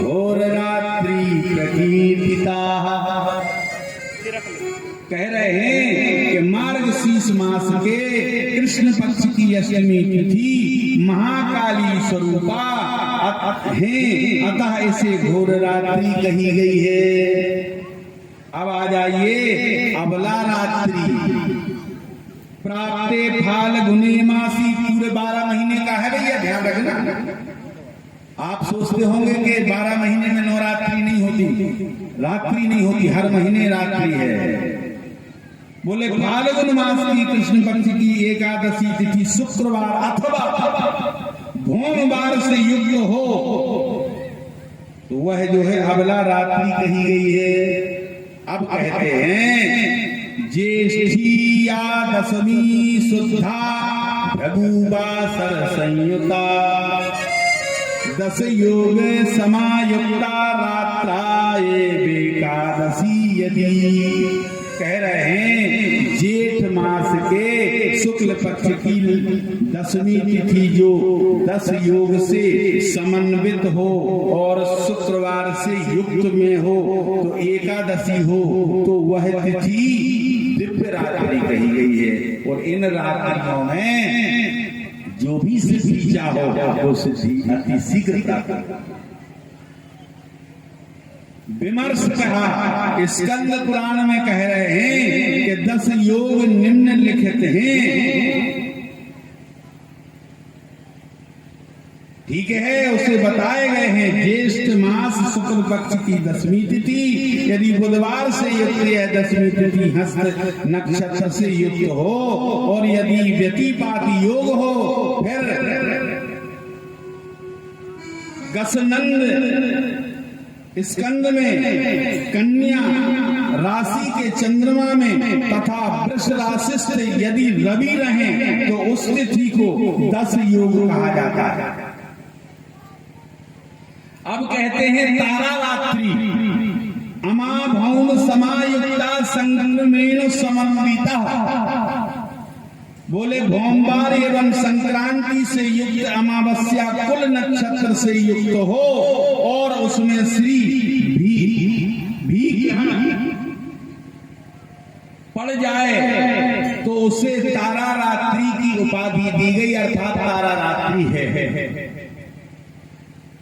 घोर रात्रि प्रकीर्तिता। कह रहे हैं कि मार्गशीर्ष मास के कृष्ण पक्ष की अष्टमी तिथि महाकाली स्वरूपा है, अतः इसे घोर रात्रि कही गई है। अब आ जाइए अबला रात्रि। प्राप्ते फाल्गुने मासी, पूरे 12 महीने का है भैया, ध्यान रखना। आप सोचते होंगे कि 12 महीने में नवरात्रि नहीं होती, रात्रि नहीं होती, हर महीने रात्रि है। बोले फाल्गुन मास की कृष्ण पक्ष की एकादशी तिथि शुक्रवार अथवा भोमवार से युक्त हो तो वह जो है अबला रात्रि कही गई है। अब कहते हैं ज्येष्ठिया दशमी शुद्धा भगुवासर संयुता दस योग समायुक्ता रात्राए एकादशी यदि। कह रहे हैं जेठ मास के शुक्ल पक्ष की दसवीं तिथि जो 10 योग से समन्वित हो और शुक्रवार से युक्त में हो तो एकादशी हो तो वह तिथि दिव्य रात्रि कही गई है। और इन रात्रियों में जो भी सिद्धि चाहो वो सिद्धि अति शीघ्र। विमर्श कहा स्कंद पुराण में कह रहे हैं कि 10 योग निम्नलिखित हैं। ठीक है, उसे बताए गए हैं ज्येष्ठ मास शुक्ल पक्ष की 10वीं तिथि यदि बुधवार से युक्त है, 10वीं तिथि हस्त नक्षत्र से युक्त हो और यदि व्यतिपात योग हो, फिर गसनंद स्कंद में कन्या राशि के चंद्रमा में तथा वृष राशि से यदि रवि रहे तो उस तिथि को 10 योग कहा जाता है। अब कहते हैं तारा रात्रि अमा भौम समायुक्ता संक्रमेण समन्विता। बोले भोमवार एवं संक्रांति से युक्त अमावस्या कुल नक्षत्र से युक्त हो और उसमें श्री भी पड़ पड़ जाए तो उसे तारा रात्रि की उपाधि दी गई, अर्थात तारा रात्रि है।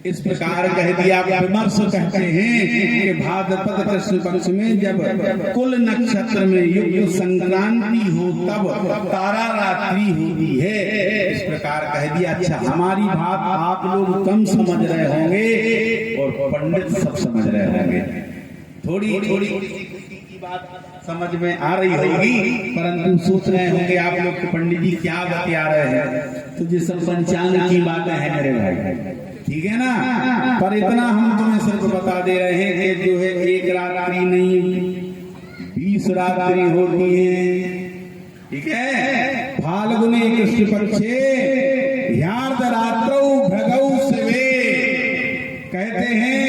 इस प्रकार कह दिया। विमर्श कहते हैं कि भाद्रपद कृष्ण पक्ष में जब कुल नक्षत्र में युक्त संक्रांति हो तब तारा रात्रि होती है। इस प्रकार कह दिया। अच्छा, हमारी बात आप लोग कम समझ रहे होंगे और पंडित सब समझ रहे होंगे। थोड़ी थोड़ी की बात समझ में आ रही होगी, परंतु सोच रहे होंगे आप लोग कि पंडित जी क्या बता रहे हैं। तो ये सब पंचांग की बातें हैं मेरे भाई, ठीक है ना। पर इतना हम तुम्हें सिर्फ बता दे रहे हैं कि जो है एक रात्रि नहीं 20 रात्रि होती है, ठीक है। फाल्गुने कृष्ण पक्षे यार्द रात्रौ भृगौ शिवे, कहते हैं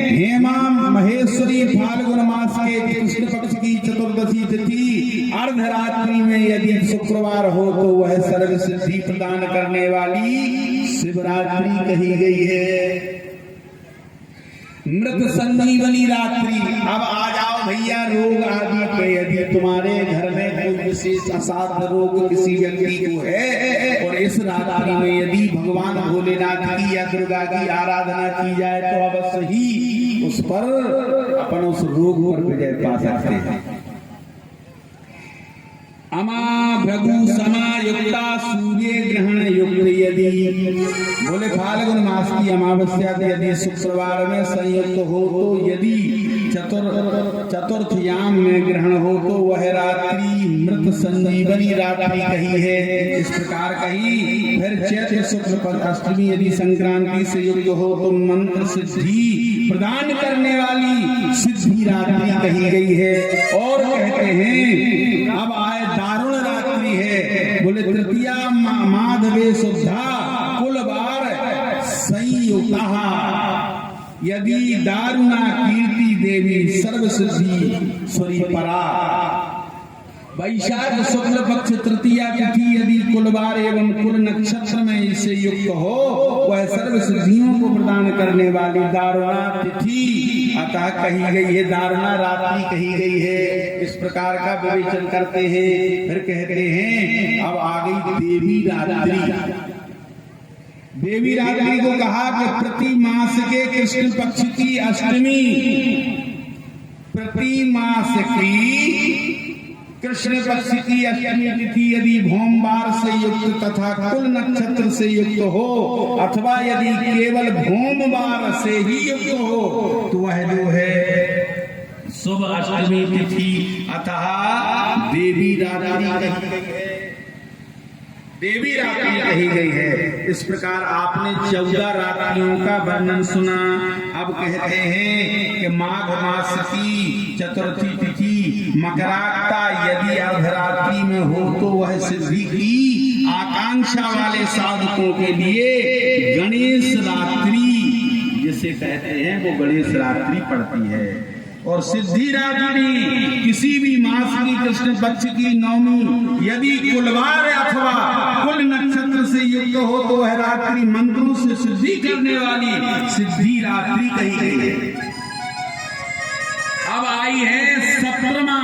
हेमा महेश्वरी फाल्गुन मास के कृष्ण पक्ष की चतुर्दशी तिथि अर्धरात्रि में यदि शुक्रवार हो तो वह सर्व सिद्धि प्रदान करने वाली शिवरात्रि कही गई है। मृत संजीवनी रात्रि। अब आ जाओ भैया रोग आदि पे, यदि तुम्हारे घर में कोई विशेष असाध्य रोग किसी व्यक्ति को है और इस रात्रि में यदि भगवान भोलेनाथ की या दुर्गा की आराधना की जाए तो अवश्य ही उस पर अपन उस रोग पर विजय पा सकते हैं। अमा भृगु समायुक्ता सूर्य ग्रहण युक्त यदि, बोले फाल्गुन मास की अमावस्या यदि शुक्रवार में संयुक्त हो तो यदि चतुर्थयाम में ग्रहण हो तो वह रात्रि मृत संजीवनी रात्रि कही है। इस प्रकार कही। फिर चैत्र शुक्ल अष्टमी यदि संक्रांति से युक्त हो तो मंत्र सिद्धि प्रदान करने वाली सिद्धि रात्रि कही गई है। और कहते हैं अब आए दारुण रात्रि है। बोले तृतीया माधवे शुद्धा कुलवार संयुक्ता यदि दारुणा कीर्ति देवी सर्व सिद्धि स्वरी परा। वैशाख शुक्ल पक्ष तृतीया तिथि यदि कुलवार एवं कुल नक्षत्र में इससे युक्त हो वह सर्व सिद्धियों को प्रदान करने वाली दारुणा तिथि अतः कही गई है, दारुणा रात्रि कही गई है। इस प्रकार का विवेचन करते हैं। फिर कहते हैं अब आ गई देवी रात्रि। देवी रात्रि को कहा कि प्रति मास के कृष्ण पक्ष की अष्टमी, प्रति मास की कृष्ण पक्ष की अष्टमी तिथि यदि भोमवार से युक्त तथा कुल नक्षत्र से युक्त हो अथवा यदि केवल भोमवार से ही युक्त हो तो वह जो है शुभ अष्टमी तिथि अतः देवी रात्रि देवी रात्रि कही गई है। इस प्रकार आपने 14 रात्रियों का वर्णन सुना। अब कहते हैं कि माघ मास की चतुर्थी तिथि मकराक्ता यदि अर्धरात्रि में हो तो वह सिद्धि की आकांक्षा वाले साधकों के लिए गणेश रात्रि जिसे कहते हैं वो गणेश रात्रि पड़ती है। और सिद्धि रात्रि किसी भी मास की कृष्ण पक्ष की नवमी यदि कुलवार अथवा कुल नक्षत्र से युक्त हो तो वह रात्रि मंत्रों से सिद्धि करने वाली सिद्धि रात्रि कही गई है। अब आई है 17वां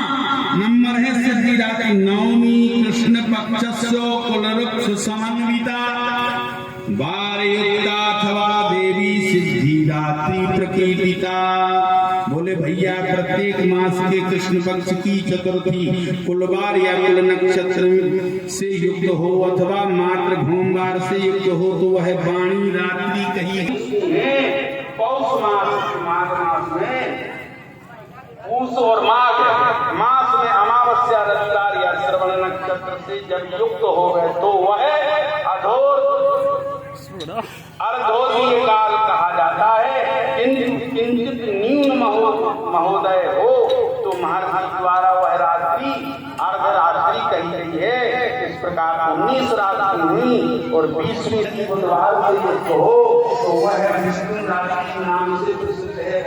नंबर है सिद्धि रात्रि। नवमी कृष्ण पक्षस्यो कुलवृक्ष समन्विता वारयुक्ता अथवा देवी सिद्धि रात्रि प्रकीर्तिता। बोले भैया प्रत्येक मास के कृष्ण पक्ष की चतुर्थी कुलवार या कुल नक्षत्र से युक्त हो अथवा मात्र भोमवार से युक्त हो तो वह वाणी रात्रि कही है। पौष मास में पूष और माघ मास में अमावस्या रविवार या श्रवण नक्षत्र से जब युक्त हो गए तो वह अर्धोदय काल कहा जाता है। किंचित न्यून महोदय हो तो महर्षि द्वारा वह रात्रि अर्धरात्रि कही गई है। इस प्रकार 19 रात्रि हुई और 20वीं बुधवार से युक्त हो तो वह विष्णु रात्रि नाम से प्रसिद्ध है।